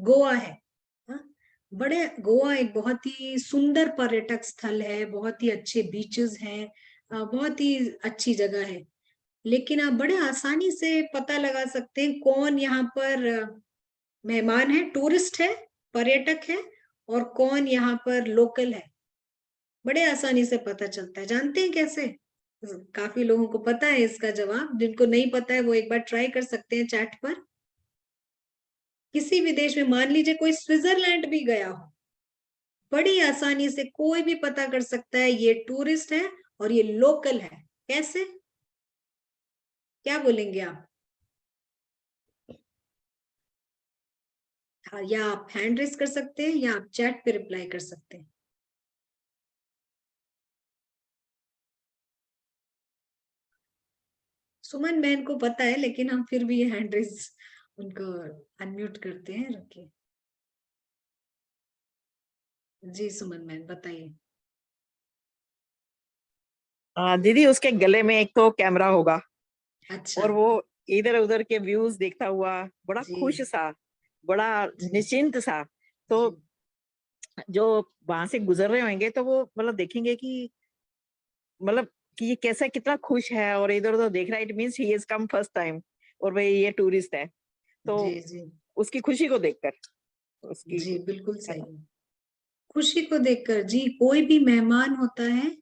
गोवा है, हाँ? बड़े गोवा एक बहुत ही सुंदर पर्यटक स्थल है, बहुत ही अच्छे बीचेस हैं, बहुत ही अच्छी जगह है, लेकिन आप बड़े आसानी से पता लगा सकते हैं कौन यहाँ पर मेहमान है, टूरिस्ट है, पर्यटक है, और कौन यहाँ पर लोकल है। बड़े आसानी से पता चलता है। जानते हैं कैसे? काफी लोगों को पता है इसका जवाब, जिनको नहीं पता है वो एक बार ट्राई कर सकते हैं चैट पर। किसी भी देश में, मान लीजिए कोई स्विट्जरलैंड भी गया हो, बड़ी आसानी से कोई भी पता कर सकता है ये टूरिस्ट है और ये लोकल है। कैसे? क्या बोलेंगे आप? हाँ, या आप हैंड रेस कर सकते हैं या आप चैट पे रिप्लाई कर सकते हैं। सुमन बहन को पता है, लेकिन हम फिर भी हैंड रेस उनको अनम्यूट करते हैं, रुकिए। जी सुमन मैम बताइए। दीदी उसके गले में एक तो कैमरा होगा अच्छा और वो इधर उधर के व्यूज देखता हुआ बड़ा जी खुश सा, बड़ा जी निश्चिंत सा। तो जी जो वहां से गुजर रहे होंगे तो वो मतलब देखेंगे कि मतलब कि ये कैसा कितना खुश है और इधर उधर देख रहा है, it means he is come first time और भाई ये टूरिस्ट है। तो जी जी उसकी खुशी को देखकर उसकी, जी बिल्कुल है सही ना? है। खुशी को देखकर जी, कोई भी मेहमान होता है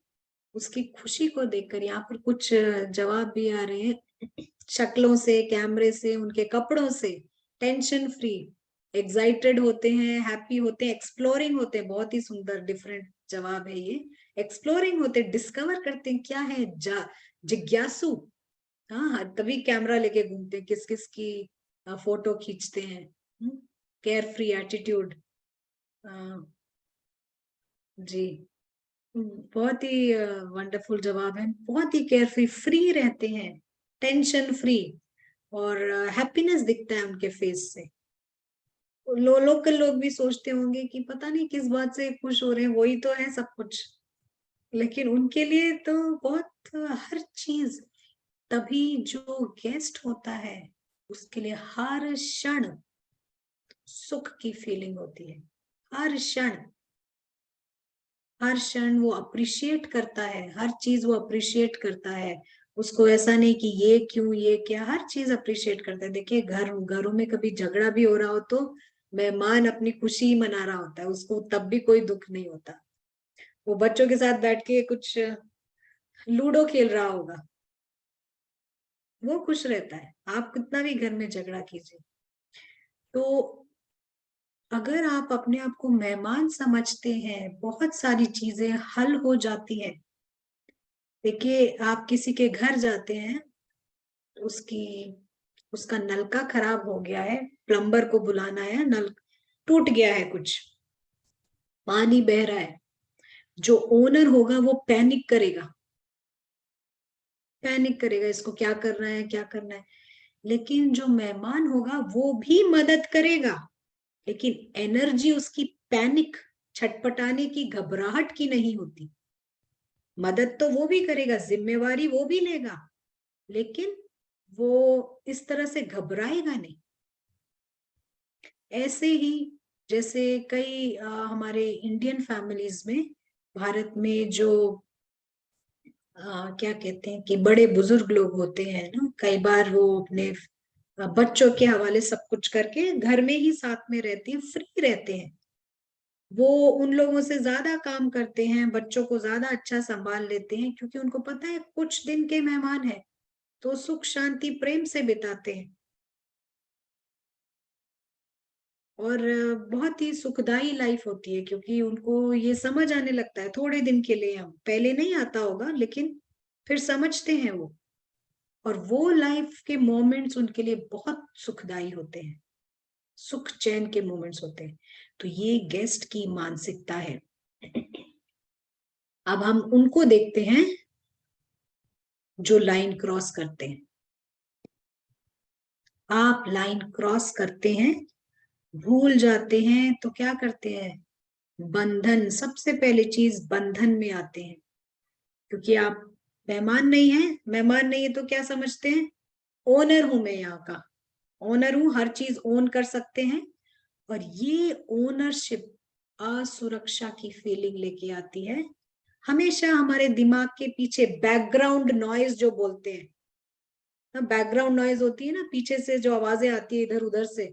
उसकी खुशी को देखकर। यहाँ पर कुछ जवाब भी आ रहे हैं शक्लों से, कैमरे से, उनके कपड़ों से। टेंशन फ्री, एक्साइटेड होते हैं, हैप्पी होते हैं, एक्सप्लोरिंग होते हैं। बहुत ही सुंदर डिफरेंट जवाब है ये। एक्सप्लोरिंग होते हैं, डिस्कवर करते हैं क्या है, जिज्ञासु। हाँ, तभी कैमरा लेके घूमते हैं, किस किस की फोटो खींचते हैं। Care free attitude. जी बहुत ही वंडरफुल जवाब है। बहुत ही केयरफ्री, फ्री रहते हैं, टेंशन फ्री, और हैप्पीनेस दिखता है उनके फेस से। लोकल लोग भी सोचते होंगे कि पता नहीं किस बात से खुश हो रहे हैं, वही तो है सब कुछ। लेकिन उनके लिए तो बहुत हर चीज। तभी जो गेस्ट होता है उसके लिए हर क्षण सुख की फीलिंग होती है। हर क्षण, हर क्षण वो अप्रिशिएट करता है, हर चीज वो अप्रिशिएट करता है। उसको ऐसा नहीं कि ये क्यों, ये क्या, हर चीज अप्रिशिएट करता है। देखिए घरों में कभी झगड़ा भी हो रहा हो तो मेहमान अपनी खुशी ही मना रहा होता है, उसको तब भी कोई दुख नहीं होता। वो बच्चों के साथ बैठ के कुछ लूडो खेल रहा होगा, वो खुश रहता है, आप कितना भी घर में झगड़ा कीजिए। तो अगर आप अपने आप को मेहमान समझते हैं, बहुत सारी चीजें हल हो जाती हैं। देखिए आप किसी के घर जाते हैं, उसकी उसका नलका खराब हो गया है, प्लम्बर को बुलाना है, नल टूट गया है, कुछ पानी बह रहा है। जो ओनर होगा वो पैनिक करेगा, पैनिक करेगा, इसको क्या करना है, क्या करना है। लेकिन जो मेहमान होगा वो भी मदद करेगा, लेकिन एनर्जी उसकी पैनिक, छटपटाने की, घबराहट की नहीं होती। मदद तो वो भी करेगा, जिम्मेवारी वो भी लेगा, लेकिन वो इस तरह से घबराएगा नहीं। ऐसे ही जैसे कई हमारे इंडियन फैमिलीज में, भारत में जो क्या कहते हैं कि बड़े बुजुर्ग लोग होते हैं ना, कई बार वो अपने बच्चों के हवाले सब कुछ करके घर में ही साथ में रहते हैं, फ्री रहते हैं। वो उन लोगों से ज्यादा काम करते हैं, बच्चों को ज्यादा अच्छा संभाल लेते हैं, क्योंकि उनको पता है कुछ दिन के मेहमान है, तो सुख शांति प्रेम से बिताते हैं। और बहुत ही सुखदाई लाइफ होती है, क्योंकि उनको ये समझ आने लगता है थोड़े दिन के लिए। हम पहले नहीं आता होगा, लेकिन फिर समझते हैं वो। और वो लाइफ के मोमेंट्स उनके लिए बहुत सुखदाई होते हैं, सुख चैन के मोमेंट्स होते हैं। तो ये गेस्ट की मानसिकता है। अब हम उनको देखते हैं जो लाइन क्रॉस करते हैं। आप लाइन क्रॉस करते हैं, भूल जाते हैं, तो क्या करते हैं, बंधन, सबसे पहली चीज बंधन में आते हैं। क्योंकि आप मेहमान नहीं है, मेहमान नहीं है तो क्या समझते हैं, ओनर हूं मैं, यहाँ का ओनर हूं, हर चीज ओन कर सकते हैं। और ये ओनरशिप असुरक्षा की फीलिंग लेके आती है। हमेशा हमारे दिमाग के पीछे बैकग्राउंड नॉइज जो बोलते हैं, बैकग्राउंड नॉइज होती है ना, पीछे से जो आवाजें आती है इधर उधर से,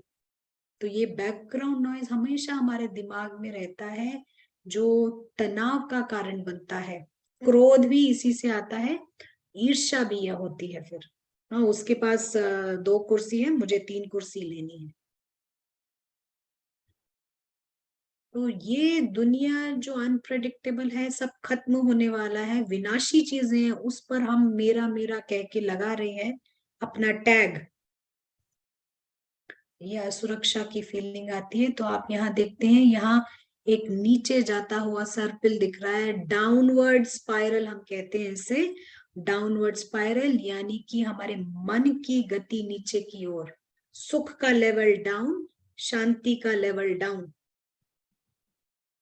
तो ये बैकग्राउंड नॉइज हमेशा हमारे दिमाग में रहता है, जो तनाव का कारण बनता है। क्रोध भी इसी से आता है, ईर्ष्या भी यह होती है। फिर हाँ, उसके पास 2 कुर्सी है, मुझे 3 कुर्सी लेनी है। तो ये दुनिया जो अनप्रेडिक्टेबल है, सब खत्म होने वाला है, विनाशी चीजें हैं, उस पर हम मेरा मेरा कह के लगा रहे हैं अपना टैग। ये असुरक्षा की फीलिंग आती है। तो आप यहाँ देखते हैं, यहाँ एक नीचे जाता हुआ सर्पिल दिख रहा है, डाउनवर्ड स्पाइरल हम कहते हैं इसे। डाउनवर्ड स्पाइरल यानी कि हमारे मन की गति नीचे की ओर, सुख का लेवल डाउन, शांति का लेवल डाउन,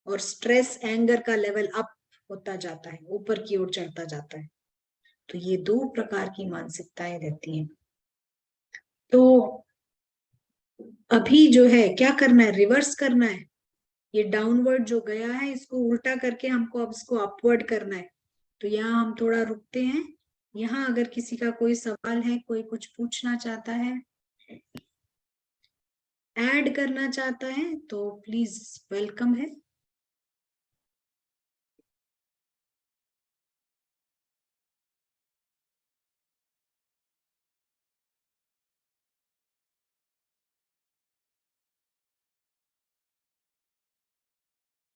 और स्ट्रेस एंगर का लेवल अप होता जाता है, ऊपर की ओर चढ़ता जाता है। तो ये 2 प्रकार की मानसिकताएं रहती हैं। तो अभी जो है क्या करना है, रिवर्स करना है। ये डाउनवर्ड जो गया है इसको उल्टा करके हमको अब इसको अपवर्ड करना है। तो यहाँ हम थोड़ा रुकते हैं। यहाँ अगर किसी का कोई सवाल है, कोई कुछ पूछना चाहता है, ऐड करना चाहता है, तो प्लीज वेलकम है।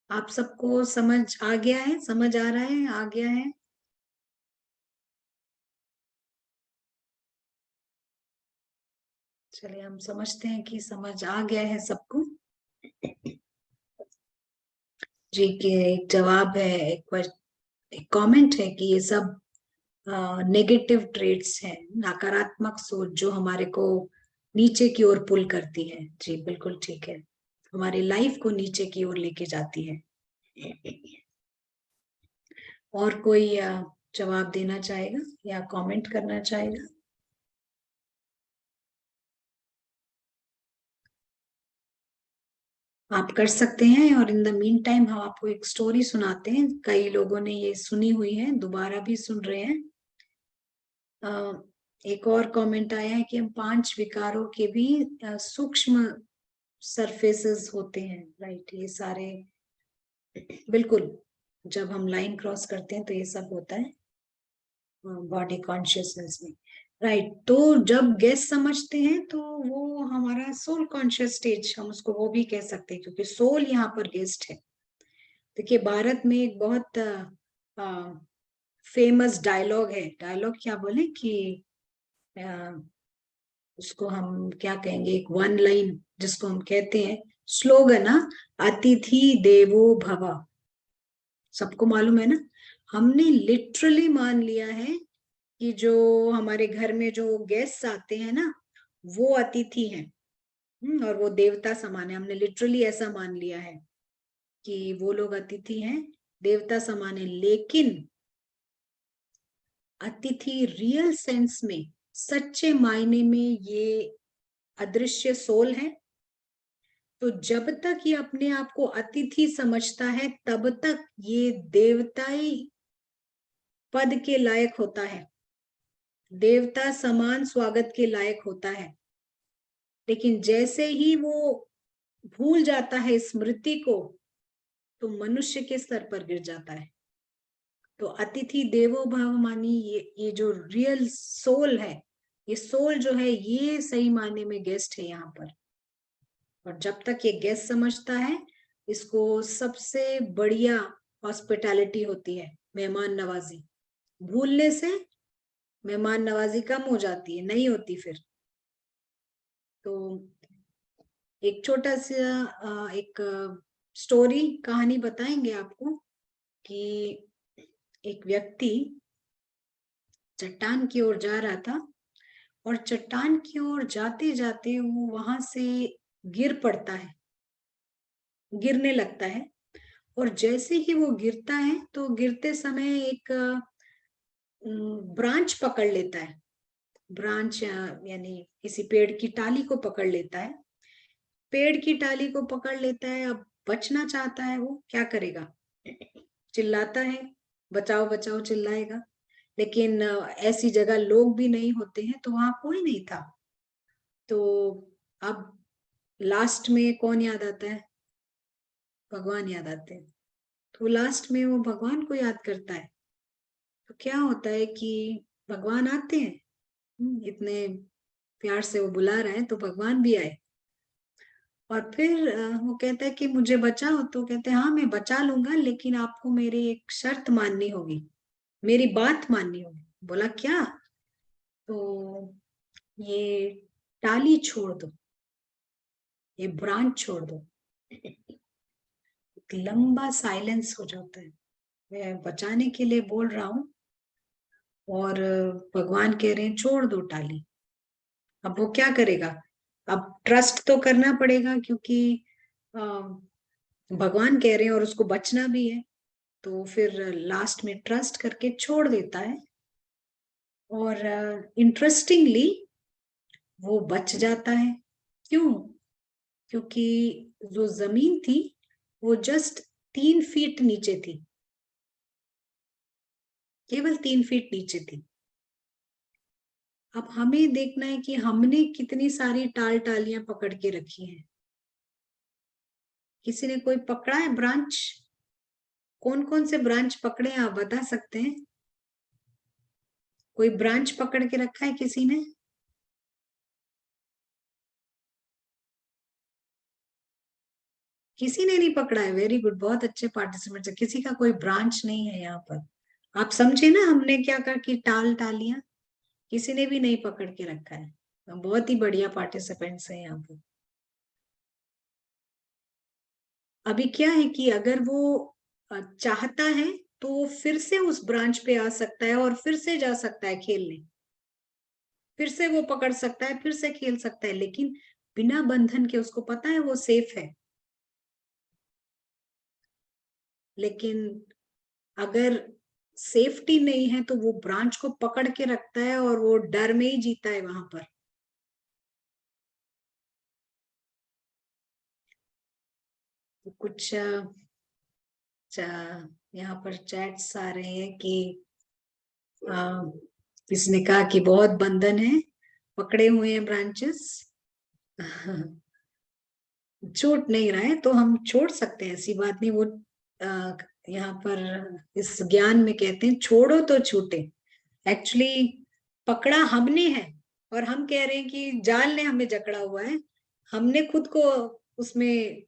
आप सबको समझ आ गया है, समझ आ रहा है, आ गया है? चलिए हम समझते हैं कि समझ आ गया है सबको। जी के एक जवाब है, एक कमेंट है कि ये सब नेगेटिव ट्रेड्स हैं, नकारात्मक सोच जो हमारे को नीचे की ओर पुल करती है। जी बिल्कुल ठीक है, हमारी लाइफ को नीचे की ओर लेके जाती है। और कोई जवाब देना चाहेगा या कमेंट करना चाहेगा? आप कर सकते हैं। और इन द मीन टाइम हम आपको एक स्टोरी सुनाते हैं। कई लोगों ने ये सुनी हुई है, दोबारा भी सुन रहे हैं। एक और कमेंट आया है कि हम 5 विकारों के भी सूक्ष्म सरफेसेस होते हैं। राइट, ये सारे बिल्कुल जब हम लाइन क्रॉस करते हैं तो ये सब होता है बॉडी कॉन्शियसनेस में। राइट, तो जब गेस समझते हैं तो वो हमारा सोल कॉन्शियस स्टेज, हम उसको वो भी कह सकते हैं, क्योंकि सोल यहाँ पर गेस्ट है। देखिए भारत में एक बहुत फेमस डायलॉग है, डायलॉग क्या बोले कि उसको हम क्या कहेंगे, एक 1 लाइन जिसको हम कहते हैं स्लोगन, अतिथि देवो भव। सबको मालूम है ना, हमने लिटरली मान लिया है कि जो हमारे घर में जो गेस्ट आते हैं ना, वो अतिथि हैं। और वो देवता समान है। हमने लिटरली ऐसा मान लिया है कि वो लोग अतिथि हैं, देवता समान है। लेकिन अतिथि रियल सेंस में, सच्चे मायने में ये अदृश्य सोल है। तो जब तक ये अपने आप को अतिथि समझता है तब तक ये देवताई पद के लायक होता है, देवता समान स्वागत के लायक होता है। लेकिन जैसे ही वो भूल जाता है स्मृति को, तो मनुष्य के स्तर पर गिर जाता है। तो अतिथि देवो भव मानी ये जो रियल सोल है, ये सोल जो है ये सही मायने में गेस्ट है यहाँ पर। और जब तक ये गेस्ट समझता है, इसको सबसे बढ़िया हॉस्पिटैलिटी होती है, मेहमान नवाजी। भूलने से मेहमान नवाजी कम हो जाती है, नहीं होती फिर। तो एक छोटा सा एक स्टोरी कहानी बताएंगे आपको कि एक व्यक्ति चट्टान की ओर जा रहा था, और चट्टान की ओर जाते जाते वो वहां से गिर पड़ता है, गिरने लगता है। और जैसे ही वो गिरता है तो गिरते समय एक ब्रांच पकड़ लेता है, ब्रांच यानी किसी पेड़ की टाली को पकड़ लेता है। पेड़ की टाली को पकड़ लेता है, अब बचना चाहता है। वो क्या करेगा, चिल्लाता है, बचाओ बचाओ चिल्लाएगा। लेकिन ऐसी जगह लोग भी नहीं होते हैं, तो वहां कोई नहीं था। तो अब लास्ट में कौन याद आता है, भगवान याद आते हैं। तो लास्ट में वो भगवान को याद करता है। तो क्या होता है कि भगवान आते हैं, इतने प्यार से वो बुला रहा है तो भगवान भी आए। और फिर वो कहता है कि मुझे बचाओ। तो कहते हैं हाँ मैं बचा लूंगा, लेकिन आपको मेरी एक शर्त माननी होगी, मेरी बात माननी होगी। बोला क्या? तो ये टाली छोड़ दो, ये ब्रांच छोड़ दो। एक लंबा साइलेंस हो जाता है। मैं बचाने के लिए बोल रहा हूं और भगवान कह रहे हैं छोड़ दो टाली। अब वो क्या करेगा, अब ट्रस्ट तो करना पड़ेगा क्योंकि भगवान कह रहे हैं और उसको बचना भी है, तो फिर लास्ट में ट्रस्ट करके छोड़ देता है और इंटरेस्टिंगली वो बच जाता है। क्यों? क्योंकि जो जमीन थी वो जस्ट 3 फीट नीचे थी, केवल 3 फीट नीचे थी। अब हमें देखना है कि हमने कितनी सारी टाल टालियां पकड़ के रखी हैं। किसी ने कोई पकड़ा है ब्रांच? कौन कौन से ब्रांच पकड़े हैं आप बता सकते हैं? कोई ब्रांच पकड़ के रखा है किसी ने? किसी ने नहीं पकड़ा है? वेरी गुड, बहुत अच्छे पार्टिसिपेंट्स है। किसी का कोई ब्रांच नहीं है यहाँ पर। आप समझे ना हमने क्या कहा कि टाल टालियां? किसी ने भी नहीं पकड़ के रखा है। बहुत ही बढ़िया पार्टिसिपेंट्स है यहाँ पर। अभी क्या है कि अगर वो चाहता है तो वो फिर से उस ब्रांच पे आ सकता है और फिर से जा सकता है खेलने, फिर से वो पकड़ सकता है, फिर से खेल सकता है, लेकिन बिना बंधन के। उसको पता है वो सेफ है। लेकिन अगर सेफ्टी नहीं है तो वो ब्रांच को पकड़ के रखता है और वो डर में ही जीता है वहां पर। तो कुछ यहाँ पर चैट्स आ रहे हैं कि किसने कहा कि बहुत बंधन है, पकड़े हुए हैं ब्रांचेस। छूट नहीं रहा है तो हम छोड़ सकते हैं, ऐसी बात नहीं। वो यहाँ पर इस ज्ञान में कहते हैं छोड़ो तो छूटे। एक्चुअली पकड़ा हमने है और हम कह रहे हैं कि जाल ने हमें जकड़ा हुआ है, हमने खुद को उसमें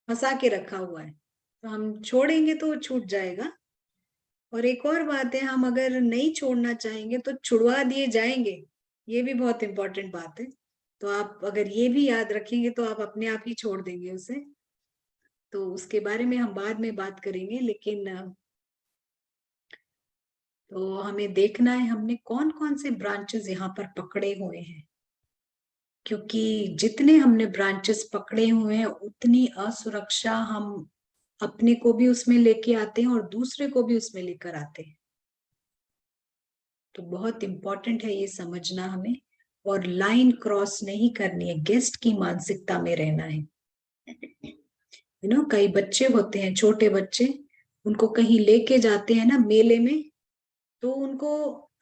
फंसा के रखा हुआ है, तो हम छोड़ेंगे तो छूट जाएगा। और एक और बात है, हम अगर नहीं छोड़ना चाहेंगे तो छुड़वा दिए जाएंगे, ये भी बहुत इंपॉर्टेंट बात है। तो आप अगर ये भी याद रखेंगे तो आप अपने आप ही छोड़ देंगे उसे। तो उसके बारे में हम बाद में बात करेंगे, लेकिन तो हमें देखना है हमने कौन कौन से ब्रांचेस यहाँ पर पकड़े हुए हैं, क्योंकि जितने हमने ब्रांचेस पकड़े हुए हैं उतनी असुरक्षा हम अपने को भी उसमें लेके आते हैं और दूसरे को भी उसमें लेकर आते हैं। तो बहुत इंपॉर्टेंट है ये समझना हमें, और लाइन क्रॉस नहीं करनी है, गेस्ट की मानसिकता में रहना है। कई बच्चे होते हैं, छोटे बच्चे, उनको कहीं लेके जाते हैं ना मेले में, तो उनको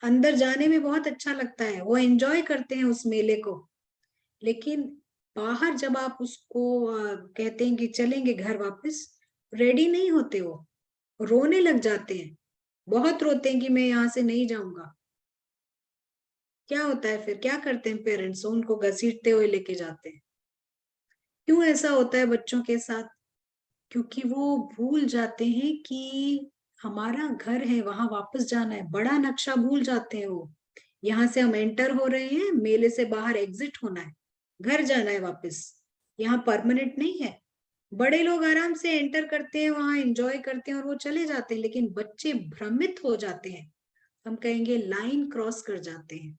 अंदर जाने में बहुत अच्छा लगता है, वो एंजॉय करते हैं उस मेले को। लेकिन बाहर जब आप उसको कहते हैं कि चलेंगे घर वापस, रेडी नहीं होते, वो रोने लग जाते हैं, बहुत रोते हैं कि मैं यहाँ से नहीं जाऊंगा। क्या होता है फिर? क्या करते हैं पेरेंट्स? उनको घसीटते हुए लेके जाते हैं। क्यों ऐसा होता है बच्चों के साथ? क्योंकि वो भूल जाते हैं कि हमारा घर है, वहां वापस जाना है, बड़ा नक्शा भूल जाते हैं वो। यहाँ से हम एंटर हो रहे हैं, मेले से बाहर एग्जिट होना है, घर जाना है वापस, यहाँ परमानेंट नहीं है। बड़े लोग आराम से एंटर करते हैं, वहां एंजॉय करते हैं और वो चले जाते हैं, लेकिन बच्चे भ्रमित हो जाते हैं, हम कहेंगे लाइन क्रॉस कर जाते हैं।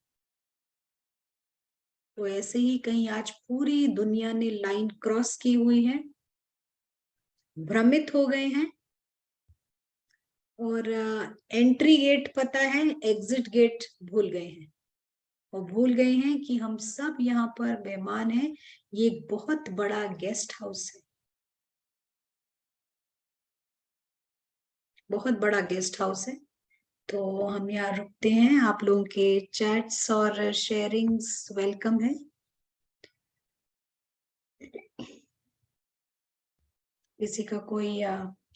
तो ऐसे ही कहीं आज पूरी दुनिया ने लाइन क्रॉस की हुई है, भ्रमित हो गए हैं, और एंट्री गेट पता है, एग्जिट गेट भूल गए हैं, और भूल गए हैं कि हम सब यहाँ पर मेहमान हैं। ये एक बहुत बड़ा गेस्ट हाउस है, बहुत बड़ा गेस्ट हाउस है। तो हम यहाँ रुकते हैं। आप लोगों के चैट्स और शेयरिंग्स वेलकम है। किसी का कोई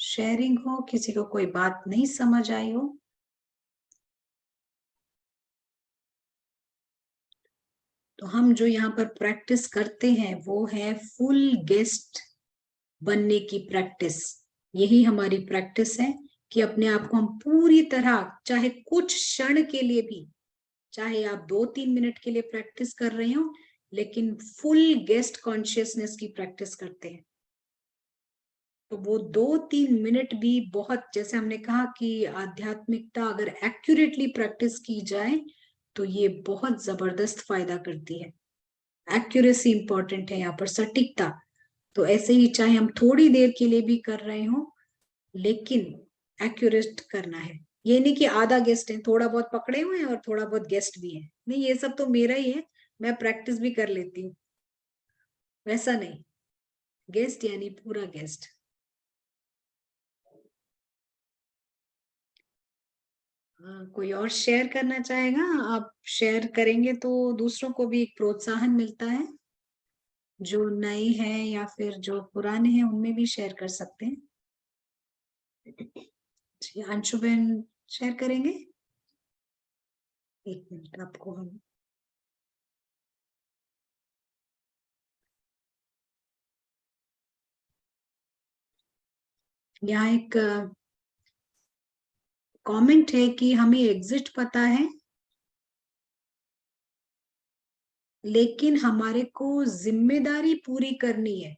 शेयरिंग हो, किसी को कोई बात नहीं समझ आई हो, तो हम जो यहाँ पर प्रैक्टिस करते हैं वो है फुल गेस्ट बनने की प्रैक्टिस। यही हमारी प्रैक्टिस है कि अपने आप को हम पूरी तरह, चाहे कुछ क्षण के लिए भी, चाहे आप 2-3 मिनट के लिए प्रैक्टिस कर रहे हो, लेकिन फुल गेस्ट कॉन्शियसनेस की प्रैक्टिस करते हैं। तो वो 2-3 मिनट भी बहुत, जैसे हमने कहा कि आध्यात्मिकता अगर एक्यूरेटली प्रैक्टिस की जाए तो ये बहुत जबरदस्त फायदा करती है। एक्यूरेसी इंपॉर्टेंट है यहाँ पर, सटीकता। तो ऐसे ही चाहे हम थोड़ी देर के लिए भी कर रहे हो, लेकिन एक्यूरेट करना है। ये नहीं कि आधा गेस्ट है, थोड़ा बहुत पकड़े हुए हैं और थोड़ा बहुत गेस्ट भी है, नहीं, ये सब तो मेरा ही है, मैं प्रैक्टिस भी कर लेती हूँ, वैसा नहीं। गेस्ट यानी पूरा गेस्ट। कोई और शेयर करना चाहेगा? आप शेयर करेंगे तो दूसरों को भी एक प्रोत्साहन मिलता है, जो नए हैं या फिर जो पुराने हैं उनमें भी शेयर कर सकते हैं। जी, अंशुबेन शेयर करेंगे? एक मिनट, आपको हम यहाँ एक कमेंट है कि हमें एग्जिट पता है, लेकिन हमारे को जिम्मेदारी पूरी करनी है।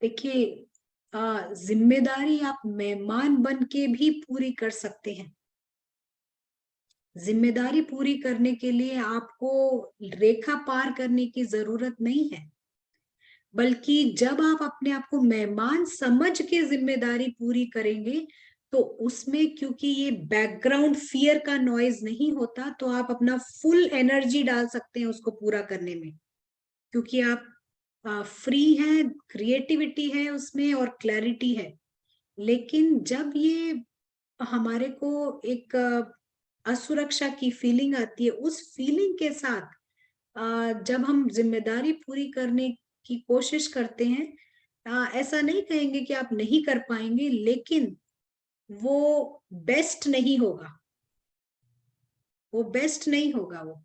देखिए, जिम्मेदारी आप मेहमान बन के भी पूरी कर सकते हैं। जिम्मेदारी पूरी करने के लिए आपको रेखा पार करने की जरूरत नहीं है, बल्कि जब आप अपने आप को मेहमान समझ के जिम्मेदारी पूरी करेंगे, तो उसमें क्योंकि ये बैकग्राउंड फियर का नॉइज नहीं होता, तो आप अपना फुल एनर्जी डाल सकते हैं उसको पूरा करने में, क्योंकि आप फ्री है, क्रिएटिविटी है उसमें और क्लैरिटी है। लेकिन जब ये हमारे को एक असुरक्षा की फीलिंग आती है, उस फीलिंग के साथ जब हम जिम्मेदारी पूरी करने की कोशिश करते हैं, ऐसा नहीं कहेंगे कि आप नहीं कर पाएंगे, लेकिन वो बेस्ट नहीं होगा। वो बेस्ट नहीं होगा, वो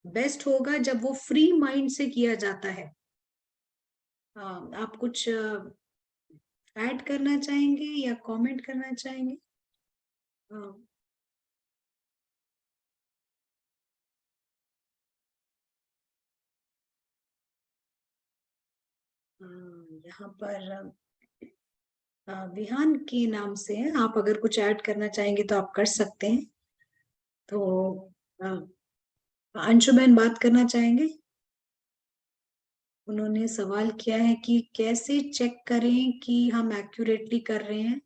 बेस्ट होगा जब वो फ्री माइंड से किया जाता है। आप कुछ ऐड करना चाहेंगे या कमेंट करना चाहेंगे? यहाँ पर विहान के नाम से है, आप अगर कुछ ऐड करना चाहेंगे तो आप कर सकते हैं। तो अंशुबेन बात करना चाहेंगे? उन्होंने सवाल किया है कि कैसे चेक करें कि हम एक्यूरेटली कर रहे हैं,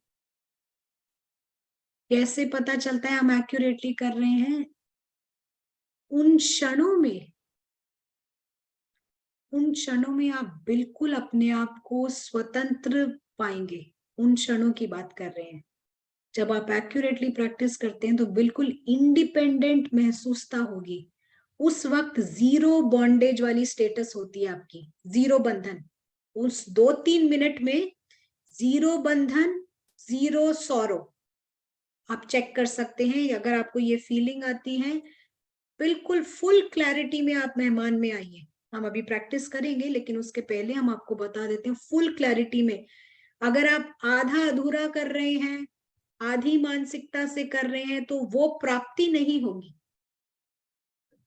कैसे पता चलता है हम एक्यूरेटली कर रहे हैं? उन क्षणों में आप बिल्कुल अपने आप को स्वतंत्र पाएंगे। उन क्षणों की बात कर रहे हैं, जब आप एक्यूरेटली प्रैक्टिस करते हैं तो बिल्कुल इंडिपेंडेंट महसूसता होगी। उस वक्त जीरो बॉन्डेज वाली स्टेटस होती है आपकी, जीरो बंधन। उस 2-3 मिनट में जीरो बंधन, जीरो सौरो आप चेक कर सकते हैं। अगर आपको ये फीलिंग आती है, बिल्कुल फुल क्लैरिटी में आप मेहमान में आइए। हम अभी प्रैक्टिस करेंगे, लेकिन उसके पहले हम आपको बता देते हैं फुल क्लैरिटी में। अगर आप आधा अधूरा कर रहे हैं, आधी मानसिकता से कर रहे हैं, तो वो प्राप्ति नहीं होगी।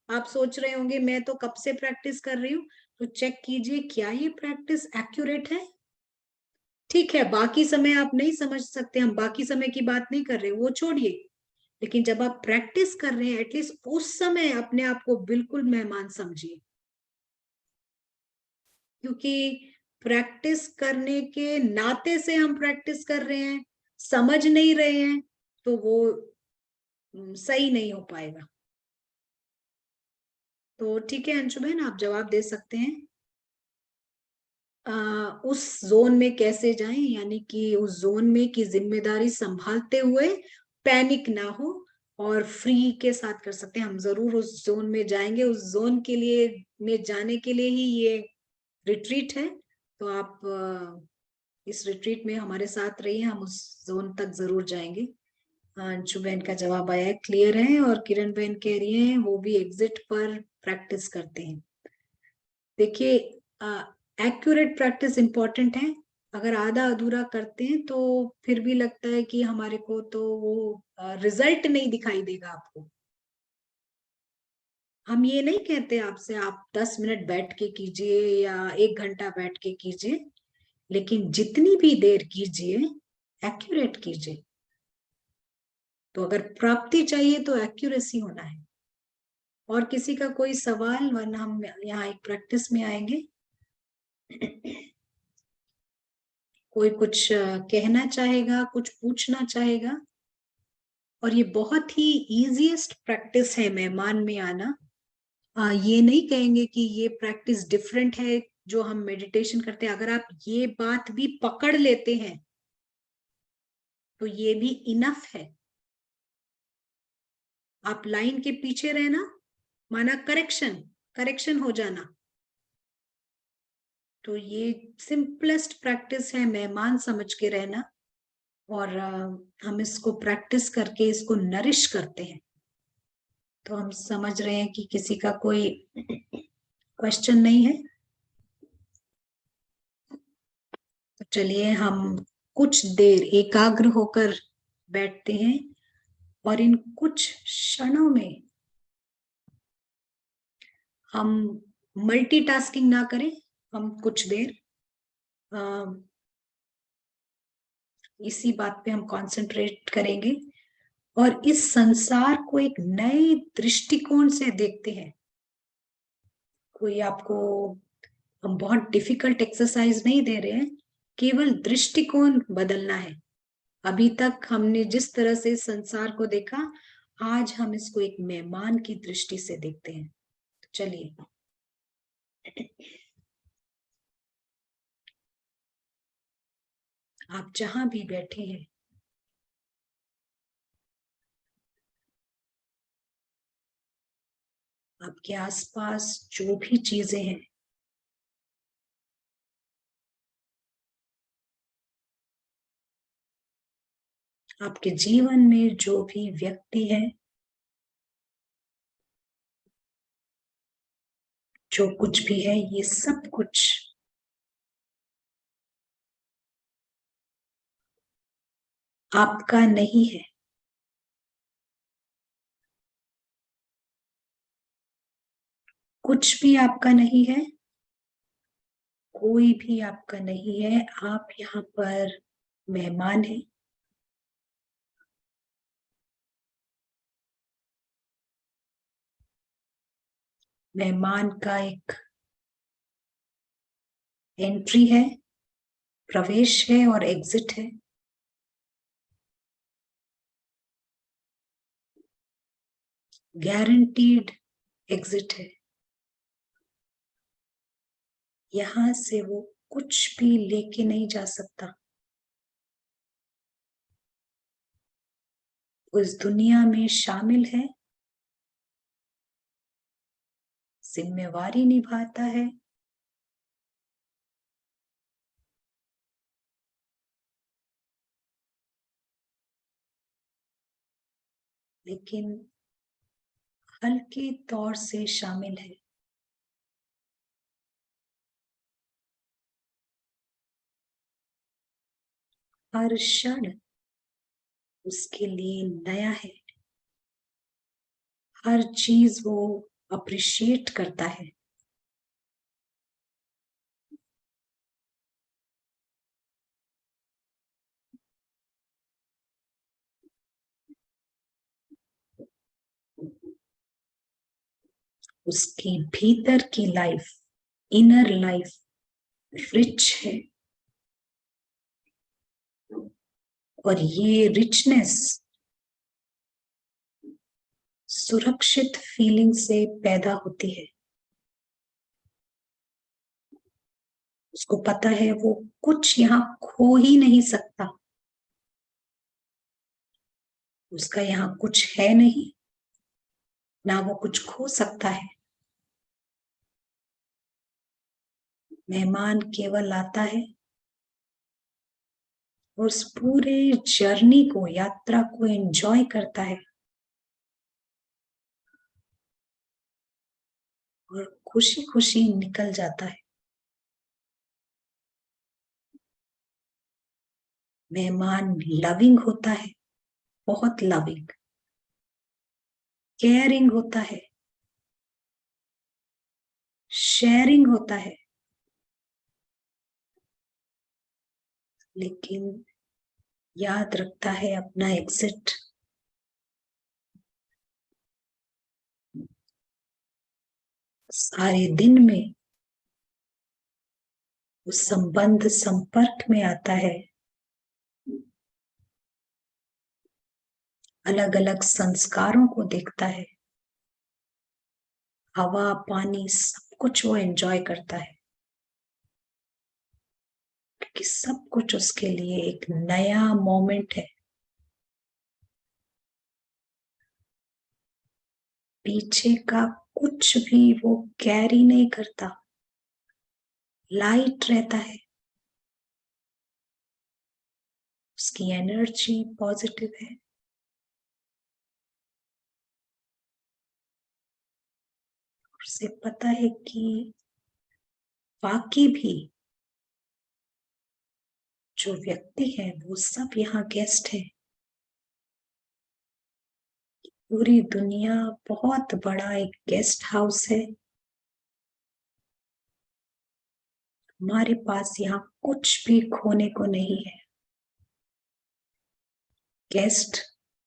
आप सोच रहे होंगे मैं तो कब से प्रैक्टिस कर रही हूँ, तो चेक कीजिए क्या ये प्रैक्टिस एक्यूरेट है। ठीक है, बाकी समय आप नहीं समझ सकते, हम बाकी समय की बात नहीं कर रहे, वो छोड़िए। लेकिन जब आप प्रैक्टिस कर रहे हैं, एटलीस्ट उस समय अपने आप को बिल्कुल मेहमान समझिए, क्योंकि प्रैक्टिस करने के नाते से हम प्रैक्टिस कर रहे हैं, समझ नहीं रहे हैं, तो वो सही नहीं हो पाएगा। तो ठीक है अंशुबेन, आप जवाब दे सकते हैं। उस जोन में कैसे जाएं, यानी कि उस जोन में की जिम्मेदारी संभालते हुए पैनिक ना हो और फ्री के साथ कर सकते हैं। हम जरूर उस जोन में जाएंगे, उस जोन के लिए में जाने के लिए ही ये रिट्रीट है। तो आप इस रिट्रीट में हमारे साथ रहिए, हम उस जोन तक जरूर जाएंगे। अंशु बहन का जवाब आया है, क्लियर है। और किरण बहन कह रही हैं वो भी एग्जिट पर प्रैक्टिस करते हैं। देखिए, एक्यूरेट प्रैक्टिस इंपॉर्टेंट है। अगर आधा अधूरा करते हैं तो फिर भी लगता है कि हमारे को तो वो रिजल्ट नहीं दिखाई देगा आपको। हम ये नहीं कहते आपसे आप 10 मिनट बैठ के कीजिए या 1 घंटा बैठ के कीजिए, लेकिन जितनी भी देर कीजिए एक्यूरेट कीजिए। तो अगर प्राप्ति चाहिए तो एक्यूरेसी होना है। और किसी का कोई सवाल, वरना हम यहाँ एक प्रैक्टिस में आएंगे। कोई कुछ कहना चाहेगा, कुछ पूछना चाहेगा? और ये बहुत ही इजीएस्ट प्रैक्टिस है मेहमान में आना। ये नहीं कहेंगे कि ये प्रैक्टिस डिफरेंट है जो हम मेडिटेशन करते हैं। अगर आप ये बात भी पकड़ लेते हैं तो ये भी इनफ है। आप लाइन के पीछे रहना, माना करेक्शन हो जाना, तो ये सिंपलेस्ट प्रैक्टिस है मेहमान समझ के रहना। और हम इसको प्रैक्टिस करके इसको नरिश करते हैं। तो हम समझ रहे हैं कि किसी का कोई क्वेश्चन नहीं है। तो चलिए हम कुछ देर एकाग्र होकर बैठते हैं और इन कुछ क्षणों में हम मल्टीटास्किंग ना करें। हम कुछ देर इसी बात पे हम कंसंट्रेट करेंगे और इस संसार को एक नए दृष्टिकोण से देखते हैं। कोई आपको हम बहुत डिफिकल्ट एक्सरसाइज नहीं दे रहे हैं, केवल दृष्टिकोण बदलना है। अभी तक हमने जिस तरह से संसार को देखा, आज हम इसको एक मेहमान की दृष्टि से देखते हैं। तो चलिए आप जहां भी बैठे हैं, आपके आसपास जो भी चीजें हैं, आपके जीवन में जो भी व्यक्ति है, जो कुछ भी है, ये सब कुछ आपका नहीं है। कुछ भी आपका नहीं है, कोई भी आपका नहीं है। आप यहाँ पर मेहमान हैं। मेहमान का एक एंट्री है, प्रवेश है और एग्जिट है। गारंटीड एग्जिट है। यहां से वो कुछ भी लेके नहीं जा सकता। उस दुनिया में शामिल है, जिम्मेवारी निभाता है, लेकिन हल्के तौर से शामिल है। हर क्षण उसके लिए नया है। हर चीज वो अप्रिशिएट करता है। उसकी भीतर की लाइफ, इनर लाइफ रिच है। और ये रिचनेस सुरक्षित फीलिंग से पैदा होती है। उसको पता है वो कुछ यहाँ खो ही नहीं सकता। उसका यहाँ कुछ है नहीं, ना वो कुछ खो सकता है। मेहमान केवल आता है, उस पूरे जर्नी को, यात्रा को एंजॉय करता है और खुशी खुशी निकल जाता है। मेहमान लविंग होता है, बहुत लविंग, केयरिंग होता है, शेयरिंग होता है, लेकिन याद रखता है अपना एग्जिट। सारे दिन में उस संबंध संपर्क में आता है, अलग अलग संस्कारों को देखता है, हवा पानी सब कुछ वो एंजॉय करता है, क्योंकि सब कुछ उसके लिए एक नया मोमेंट है। पीछे का कुछ भी वो कैरी नहीं करता, लाइट रहता है, उसकी एनर्जी पॉजिटिव है। उसे पता है कि बाकी भी जो व्यक्ति है वो सब यहाँ गेस्ट है। पूरी दुनिया बहुत बड़ा एक गेस्ट हाउस है। हमारे पास यहाँ कुछ भी खोने को नहीं है। गेस्ट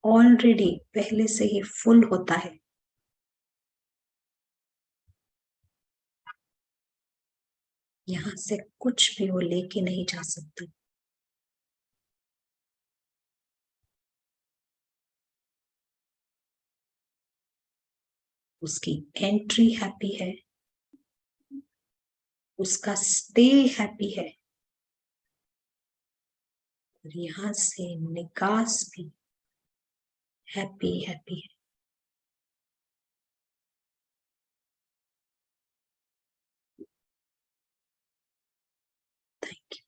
ऑलरेडी पहले से ही फुल होता है। यहाँ से कुछ भी वो लेके नहीं जा सकता। उसकी एंट्री हैप्पी है, उसका स्टे हैप्पी है, और यहाँ से निकास भी हैप्पी हैप्पी है। Thank you.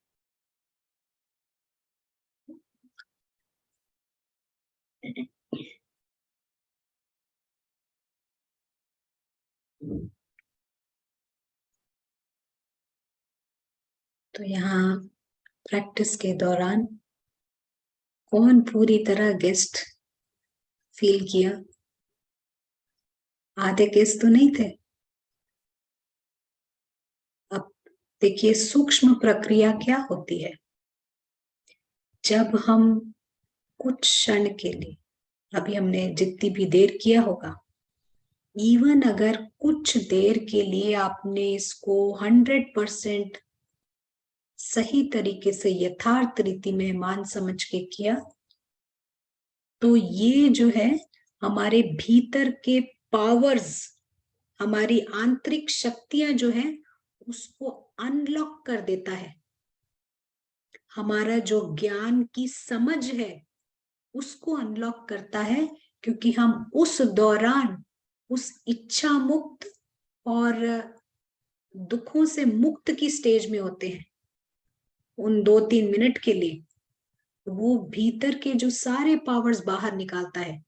तो यहाँ प्रैक्टिस के दौरान कौन पूरी तरह गेस्ट फील किया? आधे गेस्ट तो नहीं थे। अब देखिए सूक्ष्म प्रक्रिया क्या होती है। जब हम कुछ क्षण के लिए, अभी हमने जितनी भी देर किया होगा, इवन अगर कुछ देर के लिए आपने इसको 100% सही तरीके से यथार्थ रीति में मान समझ के किया, तो ये जो है हमारे भीतर के पावर्स, हमारी आंतरिक शक्तियां जो है उसको अनलॉक कर देता है। हमारा जो ज्ञान की समझ है उसको अनलॉक करता है, क्योंकि हम उस दौरान उस इच्छा मुक्त और दुखों से मुक्त की स्टेज में होते हैं। उन 2-3 मिनट के लिए वो भीतर के जो सारे पावर्स बाहर निकालता है।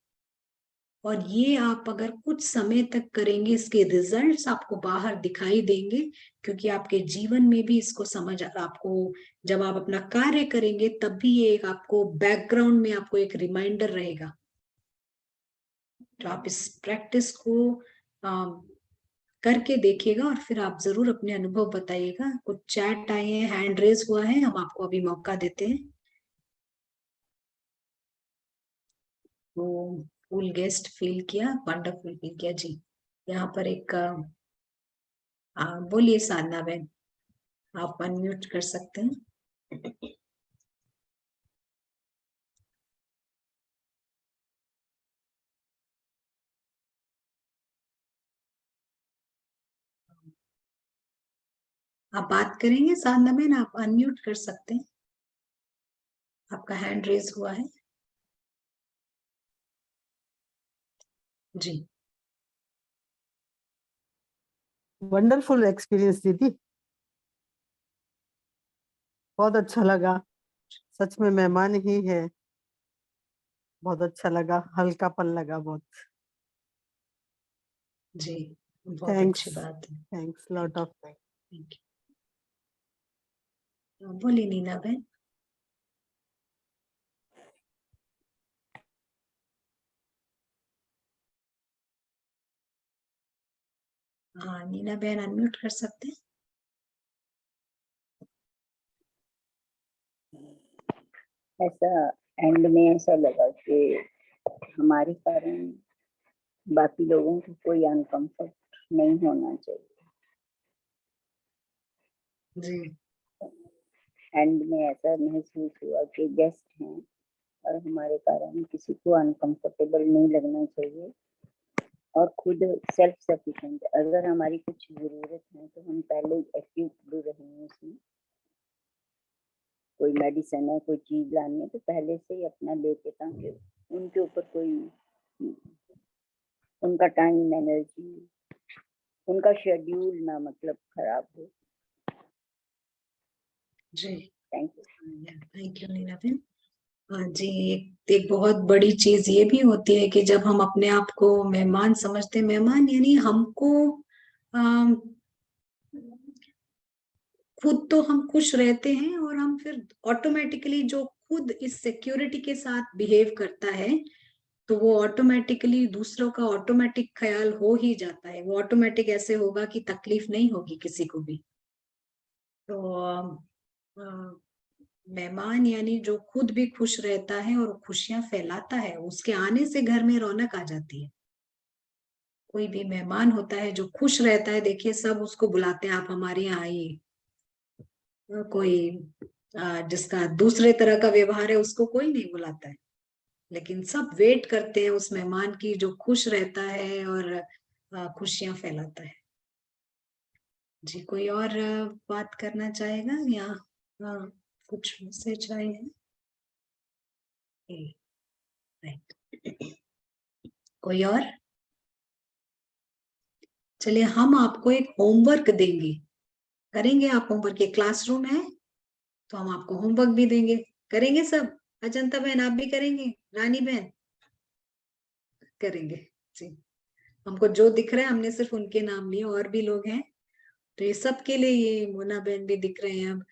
और ये आप अगर कुछ समय तक करेंगे, इसके रिजल्ट्स आपको बाहर दिखाई देंगे, क्योंकि आपके जीवन में भी इसको समझ, आपको जब आप अपना कार्य करेंगे तब भी ये एक आपको बैकग्राउंड में आपको एक रिमाइंडर रहेगा। तो आप इस प्रैक्टिस को करके देखिएगा और फिर आप जरूर अपने अनुभव बताइएगा। कुछ चैट आए हैं, हैंड रेज हुआ है, हम आपको अभी मौका देते हैं। तो फुल गेस्ट फील किया, वंडरफुल फील किया जी। यहाँ पर एक बोलिए साधना बहन, आप अनम्यूट कर सकते हैं। आप बात करेंगे साधना बहन, आप अनम्यूट कर सकते हैं, आपका हैंड रेज हुआ है जी। वंडरफुल एक्सपीरियंस दीदी, बहुत अच्छा लगा। सच में मेहमान ही है। बहुत अच्छा लगा, हल्कापन लगा बहुत। जी बहुत थैंक्स, अच्छी बात है। Thanks lot of. Thank you. बोलिए नीना बहन। हाँ नीना बहन अनम्यूट कर सकते हैं। ऐसा एंड में ऐसा लगा कि हमारे कारण बाकी लोगों को कोई अनकंफर्ट नहीं होना चाहिए। जी एंड में ऐसा महसूस हुआ कि गेस्ट हैं और हमारे कारण किसी को अनकंफर्टेबल नहीं लगना चाहिए, और खुद सेल्फ सफिशिएंट, अगर हमारी कुछ जरूरत है तो हम पहले एक्टिव रहेंगे उसमें। कोई मेडिसिन है, कोई चीज लानी है तो पहले से ही अपना लेके, ताकि उनके ऊपर कोई उनका टाइम, एनर्जी, उनका शेड्यूल ना मतलब खराब हो। जी thank you. Thank you Nilaben. हाँ जी, एक बहुत बड़ी चीज ये भी होती है कि जब हम अपने आप को मेहमान समझते हैं, मेहमान यानी हमको खुद तो हम खुश रहते हैं और हम फिर ऑटोमेटिकली जो खुद इस सिक्योरिटी के साथ बिहेव करता है तो वो ऑटोमेटिकली दूसरों का ऑटोमेटिक ख्याल हो ही जाता है। वो ऑटोमेटिक ऐसे होगा कि तकलीफ नहीं होगी किसी को भी। तो मेहमान यानी जो खुद भी खुश रहता है और खुशियां फैलाता है, उसके आने से घर में रौनक आ जाती है। कोई भी मेहमान होता है जो खुश रहता है, देखिए सब उसको बुलाते हैं, आप हमारे यहाँ आइए। कोई जिसका दूसरे तरह का व्यवहार है उसको कोई नहीं बुलाता है, लेकिन सब वेट करते हैं उस मेहमान की जो खुश रहता है और खुशियां फैलाता है। जी कोई और बात करना चाहेगा या कुछ मैसेज आए हैं? कोई और? चलिए हम आपको एक होमवर्क देंगे, करेंगे आप होमवर्क? ये क्लासरूम है तो हम आपको होमवर्क भी देंगे, करेंगे सब? अजंता बहन आप भी करेंगे? रानी बहन करेंगे? जी हमको जो दिख रहा है हमने सिर्फ उनके नाम लिए, और भी लोग हैं तो ये सबके लिए, ये मोना बहन भी दिख रहे हैं अब,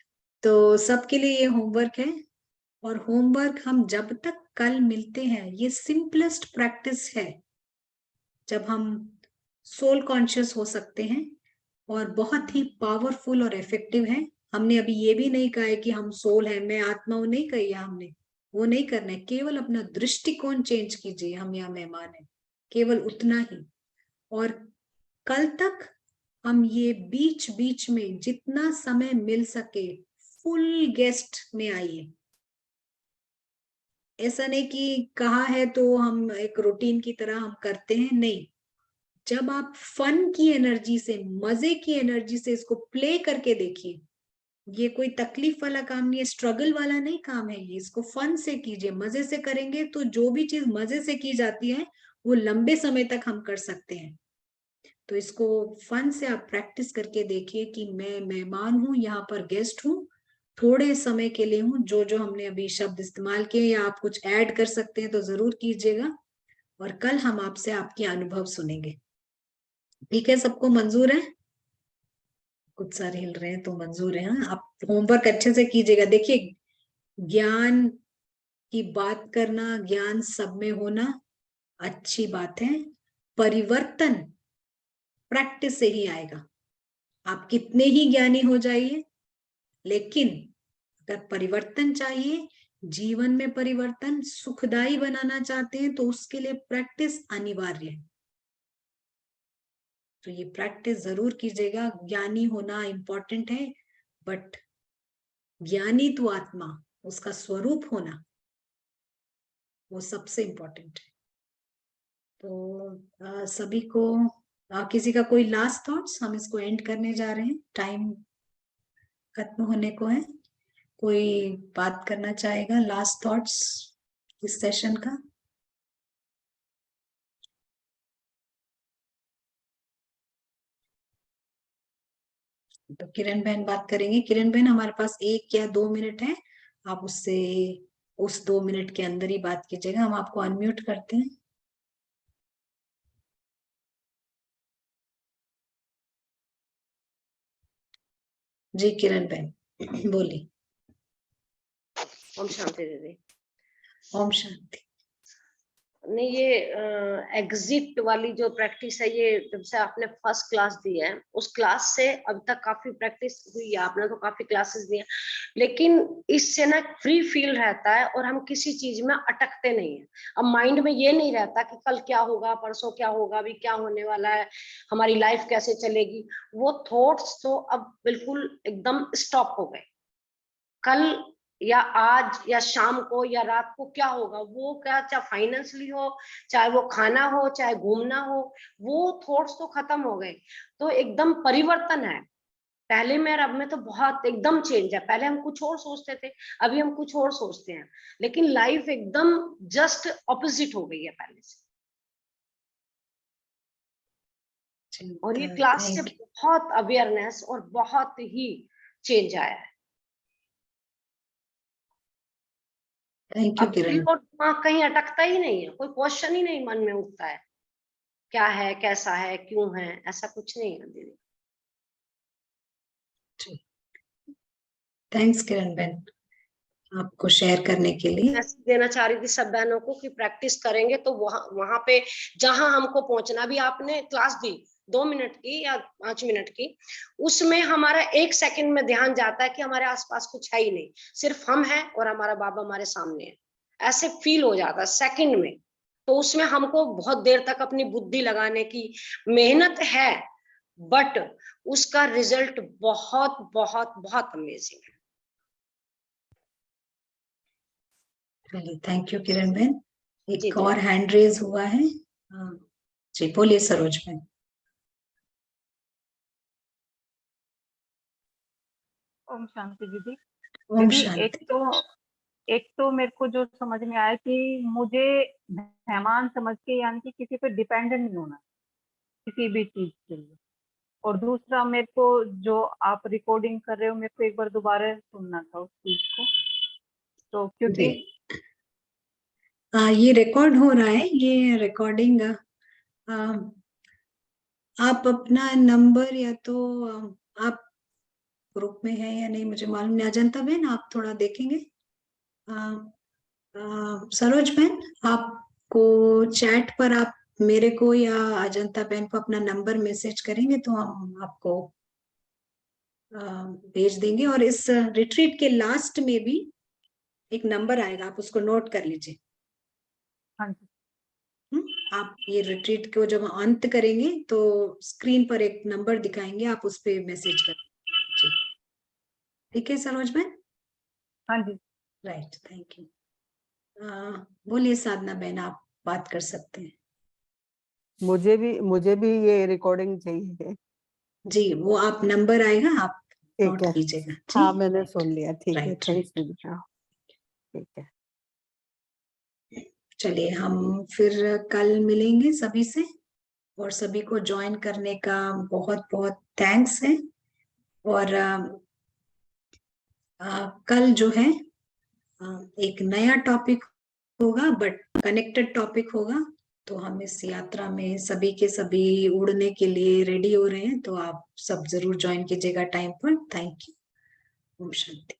तो सबके लिए ये होमवर्क है। और होमवर्क हम जब तक कल मिलते हैं, ये सिंपलेस्ट प्रैक्टिस है जब हम सोल कॉन्शियस हो सकते हैं, और बहुत ही पावरफुल और इफेक्टिव है। हमने अभी ये भी नहीं कहा है कि हम सोल है, मैं आत्मा हूं, नहीं कही है हमने, वो नहीं करना है। केवल अपना दृष्टिकोण चेंज कीजिए, हम यहाँ मेहमान है, केवल उतना ही। और कल तक हम ये बीच बीच में जितना समय मिल सके फुल गेस्ट में आइए। ऐसा नहीं कि कहा है तो हम एक रूटीन की तरह हम करते हैं, नहीं। जब आप फन की एनर्जी से, मजे की एनर्जी से इसको प्ले करके देखिए, ये कोई तकलीफ वाला काम नहीं है, स्ट्रगल वाला नहीं काम है ये। इसको फन से कीजिए, मजे से करेंगे तो जो भी चीज मजे से की जाती है वो लंबे समय तक हम कर सकते हैं। तो इसको फन से आप प्रैक्टिस करके देखिए कि मैं मेहमान हूं, यहाँ पर गेस्ट हूँ, थोड़े समय के लिए हूँ। जो जो हमने अभी शब्द इस्तेमाल किए या आप कुछ ऐड कर सकते हैं तो जरूर कीजिएगा, और कल हम आपसे आपके अनुभव सुनेंगे। ठीक है, सबको मंजूर है? कुछ सारे हिल रहे हैं तो मंजूर है। हाँ, आप होमवर्क अच्छे से कीजिएगा। देखिए ज्ञान की बात करना, ज्ञान सब में होना अच्छी बात है, परिवर्तन प्रैक्टिस से ही आएगा। आप कितने ही ज्ञानी हो जाइए, लेकिन अगर परिवर्तन चाहिए, जीवन में परिवर्तन सुखदायी बनाना चाहते हैं तो उसके लिए प्रैक्टिस अनिवार्य है। तो ये प्रैक्टिस जरूर कीजिएगा। ज्ञानी होना इंपॉर्टेंट है, बट ज्ञानी तो आत्मा, उसका स्वरूप होना वो सबसे इंपॉर्टेंट है। तो सभी को किसी का कोई लास्ट थॉट्स? हम इसको एंड करने जा रहे हैं, टाइम खत्म होने को है। कोई बात करना चाहेगा, लास्ट थॉट्स इस सेशन का? तो किरण बहन बात करेंगे। किरण बहन हमारे पास 1 या 2 मिनट है, आप उससे उस 2 मिनट के अंदर ही बात कीजिएगा। हम आपको अनम्यूट करते हैं। जी किरण बहन बोलिए। ओम शांति दीदी। ओम शांति। नहीं, ये एग्जिट वाली जो प्रैक्टिस है, ये जब से आपने फर्स्ट क्लास दी है उस क्लास से अब तक काफी प्रैक्टिस हुई है, आपने तो काफी क्लासेस दी हैं, लेकिन इससे ना फ्री फील रहता है और हम किसी चीज में अटकते नहीं है। अब माइंड में ये नहीं रहता कि कल क्या होगा, परसों क्या होगा, अभी क्या होने वाला है, हमारी लाइफ कैसे चलेगी। वो थॉट्स तो अब बिल्कुल एकदम स्टॉप हो गए। कल या आज या शाम को या रात को क्या होगा, वो क्या, चाहे फाइनेंशियली हो, चाहे वो खाना हो, चाहे घूमना हो, वो थॉट्स तो खत्म हो गए। तो एकदम परिवर्तन है, पहले में और अब में तो बहुत एकदम चेंज है। पहले हम कुछ और सोचते थे, अभी हम कुछ और सोचते हैं, लेकिन लाइफ एकदम जस्ट ऑपोजिट हो गई है पहले से। और ये क्लास से बहुत अवेयरनेस और बहुत ही चेंज आया है। थैंक यू अब किरण। और दिमाग कहीं अटकता ही नहीं है, कोई क्वेश्चन ही नहीं मन में उठता है, क्या है, कैसा है, क्यों है, ऐसा कुछ नहीं है दीदी। थैंक्स किरण बहन आपको शेयर करने के लिए। मैसेज देना चाह रही थी सब बहनों को कि प्रैक्टिस करेंगे तो वहां पे जहां हमको पहुंचना, अभी आपने क्लास दी 2 मिनट की या 5 मिनट की, उसमें हमारा 1 सेकंड में ध्यान जाता है कि हमारे आसपास कुछ है ही नहीं, सिर्फ हम हैं और हमारा बाबा हमारे सामने है, ऐसे फील हो जाता है सेकंड में। तो उसमें हमको बहुत देर तक अपनी बुद्धि लगाने की मेहनत है, बट उसका रिजल्ट बहुत बहुत बहुत अमेजिंग है। थैंक यू किरण बहन। जी, एक जी। और हैंड रेज हुआ है, जी बोलिए सरोज बहन। ओम शांति दीदी। ओम दीदी शांति। एक तो मेरे को जो समझ में आया कि मुझे मेहमान समझ के, यानी कि किसी पे डिपेंडेंट नहीं होना किसी भी चीज के लिए। और दूसरा, मेरे को जो आप रिकॉर्डिंग कर रहे हो, मेरे को एक बार दोबारा सुनना था उस चीज को, तो क्योंकि ये रिकॉर्ड हो रहा है, ये रिकॉर्डिंग आप अपना नंबर या तो आप ग्रुप में है या नहीं मुझे मालूम नहीं, अजंता बहन आप थोड़ा देखेंगे। सरोज बहन आपको चैट पर आप मेरे को या अजंता बहन को अपना नंबर मैसेज करेंगे तो हम आपको भेज देंगे। और इस रिट्रीट के लास्ट में भी एक नंबर आएगा, आप उसको नोट कर लीजिए। हाँ जी। आप ये रिट्रीट को जब अंत करेंगे तो स्क्रीन पर एक नंबर दिखाएंगे, आप उस पर मैसेज कर, ठीक है सरोज बहन? हाँ जी। Right, thank you. बोलिए साधना बहन, आप बात कर सकते हैं। मुझे भी ये रिकॉर्डिंग चाहिए जी, वो आप नंबर आएगा, आप ठीक नोट है। कीजिएगा। हाँ मैंने सुन लिया, ठीक है, राइट, थैंक्स दीदी। ठीक है, चलिए हम फिर कल मिलेंगे सभी से, और सभी को ज्वाइन करने का बहुत बहुत थैंक्स है। और कल जो है एक नया टॉपिक होगा, बट कनेक्टेड टॉपिक होगा। तो हम इस यात्रा में सभी के सभी उड़ने के लिए रेडी हो रहे हैं, तो आप सब जरूर ज्वाइन कीजिएगा टाइम पर। Thank you. ओम शांति।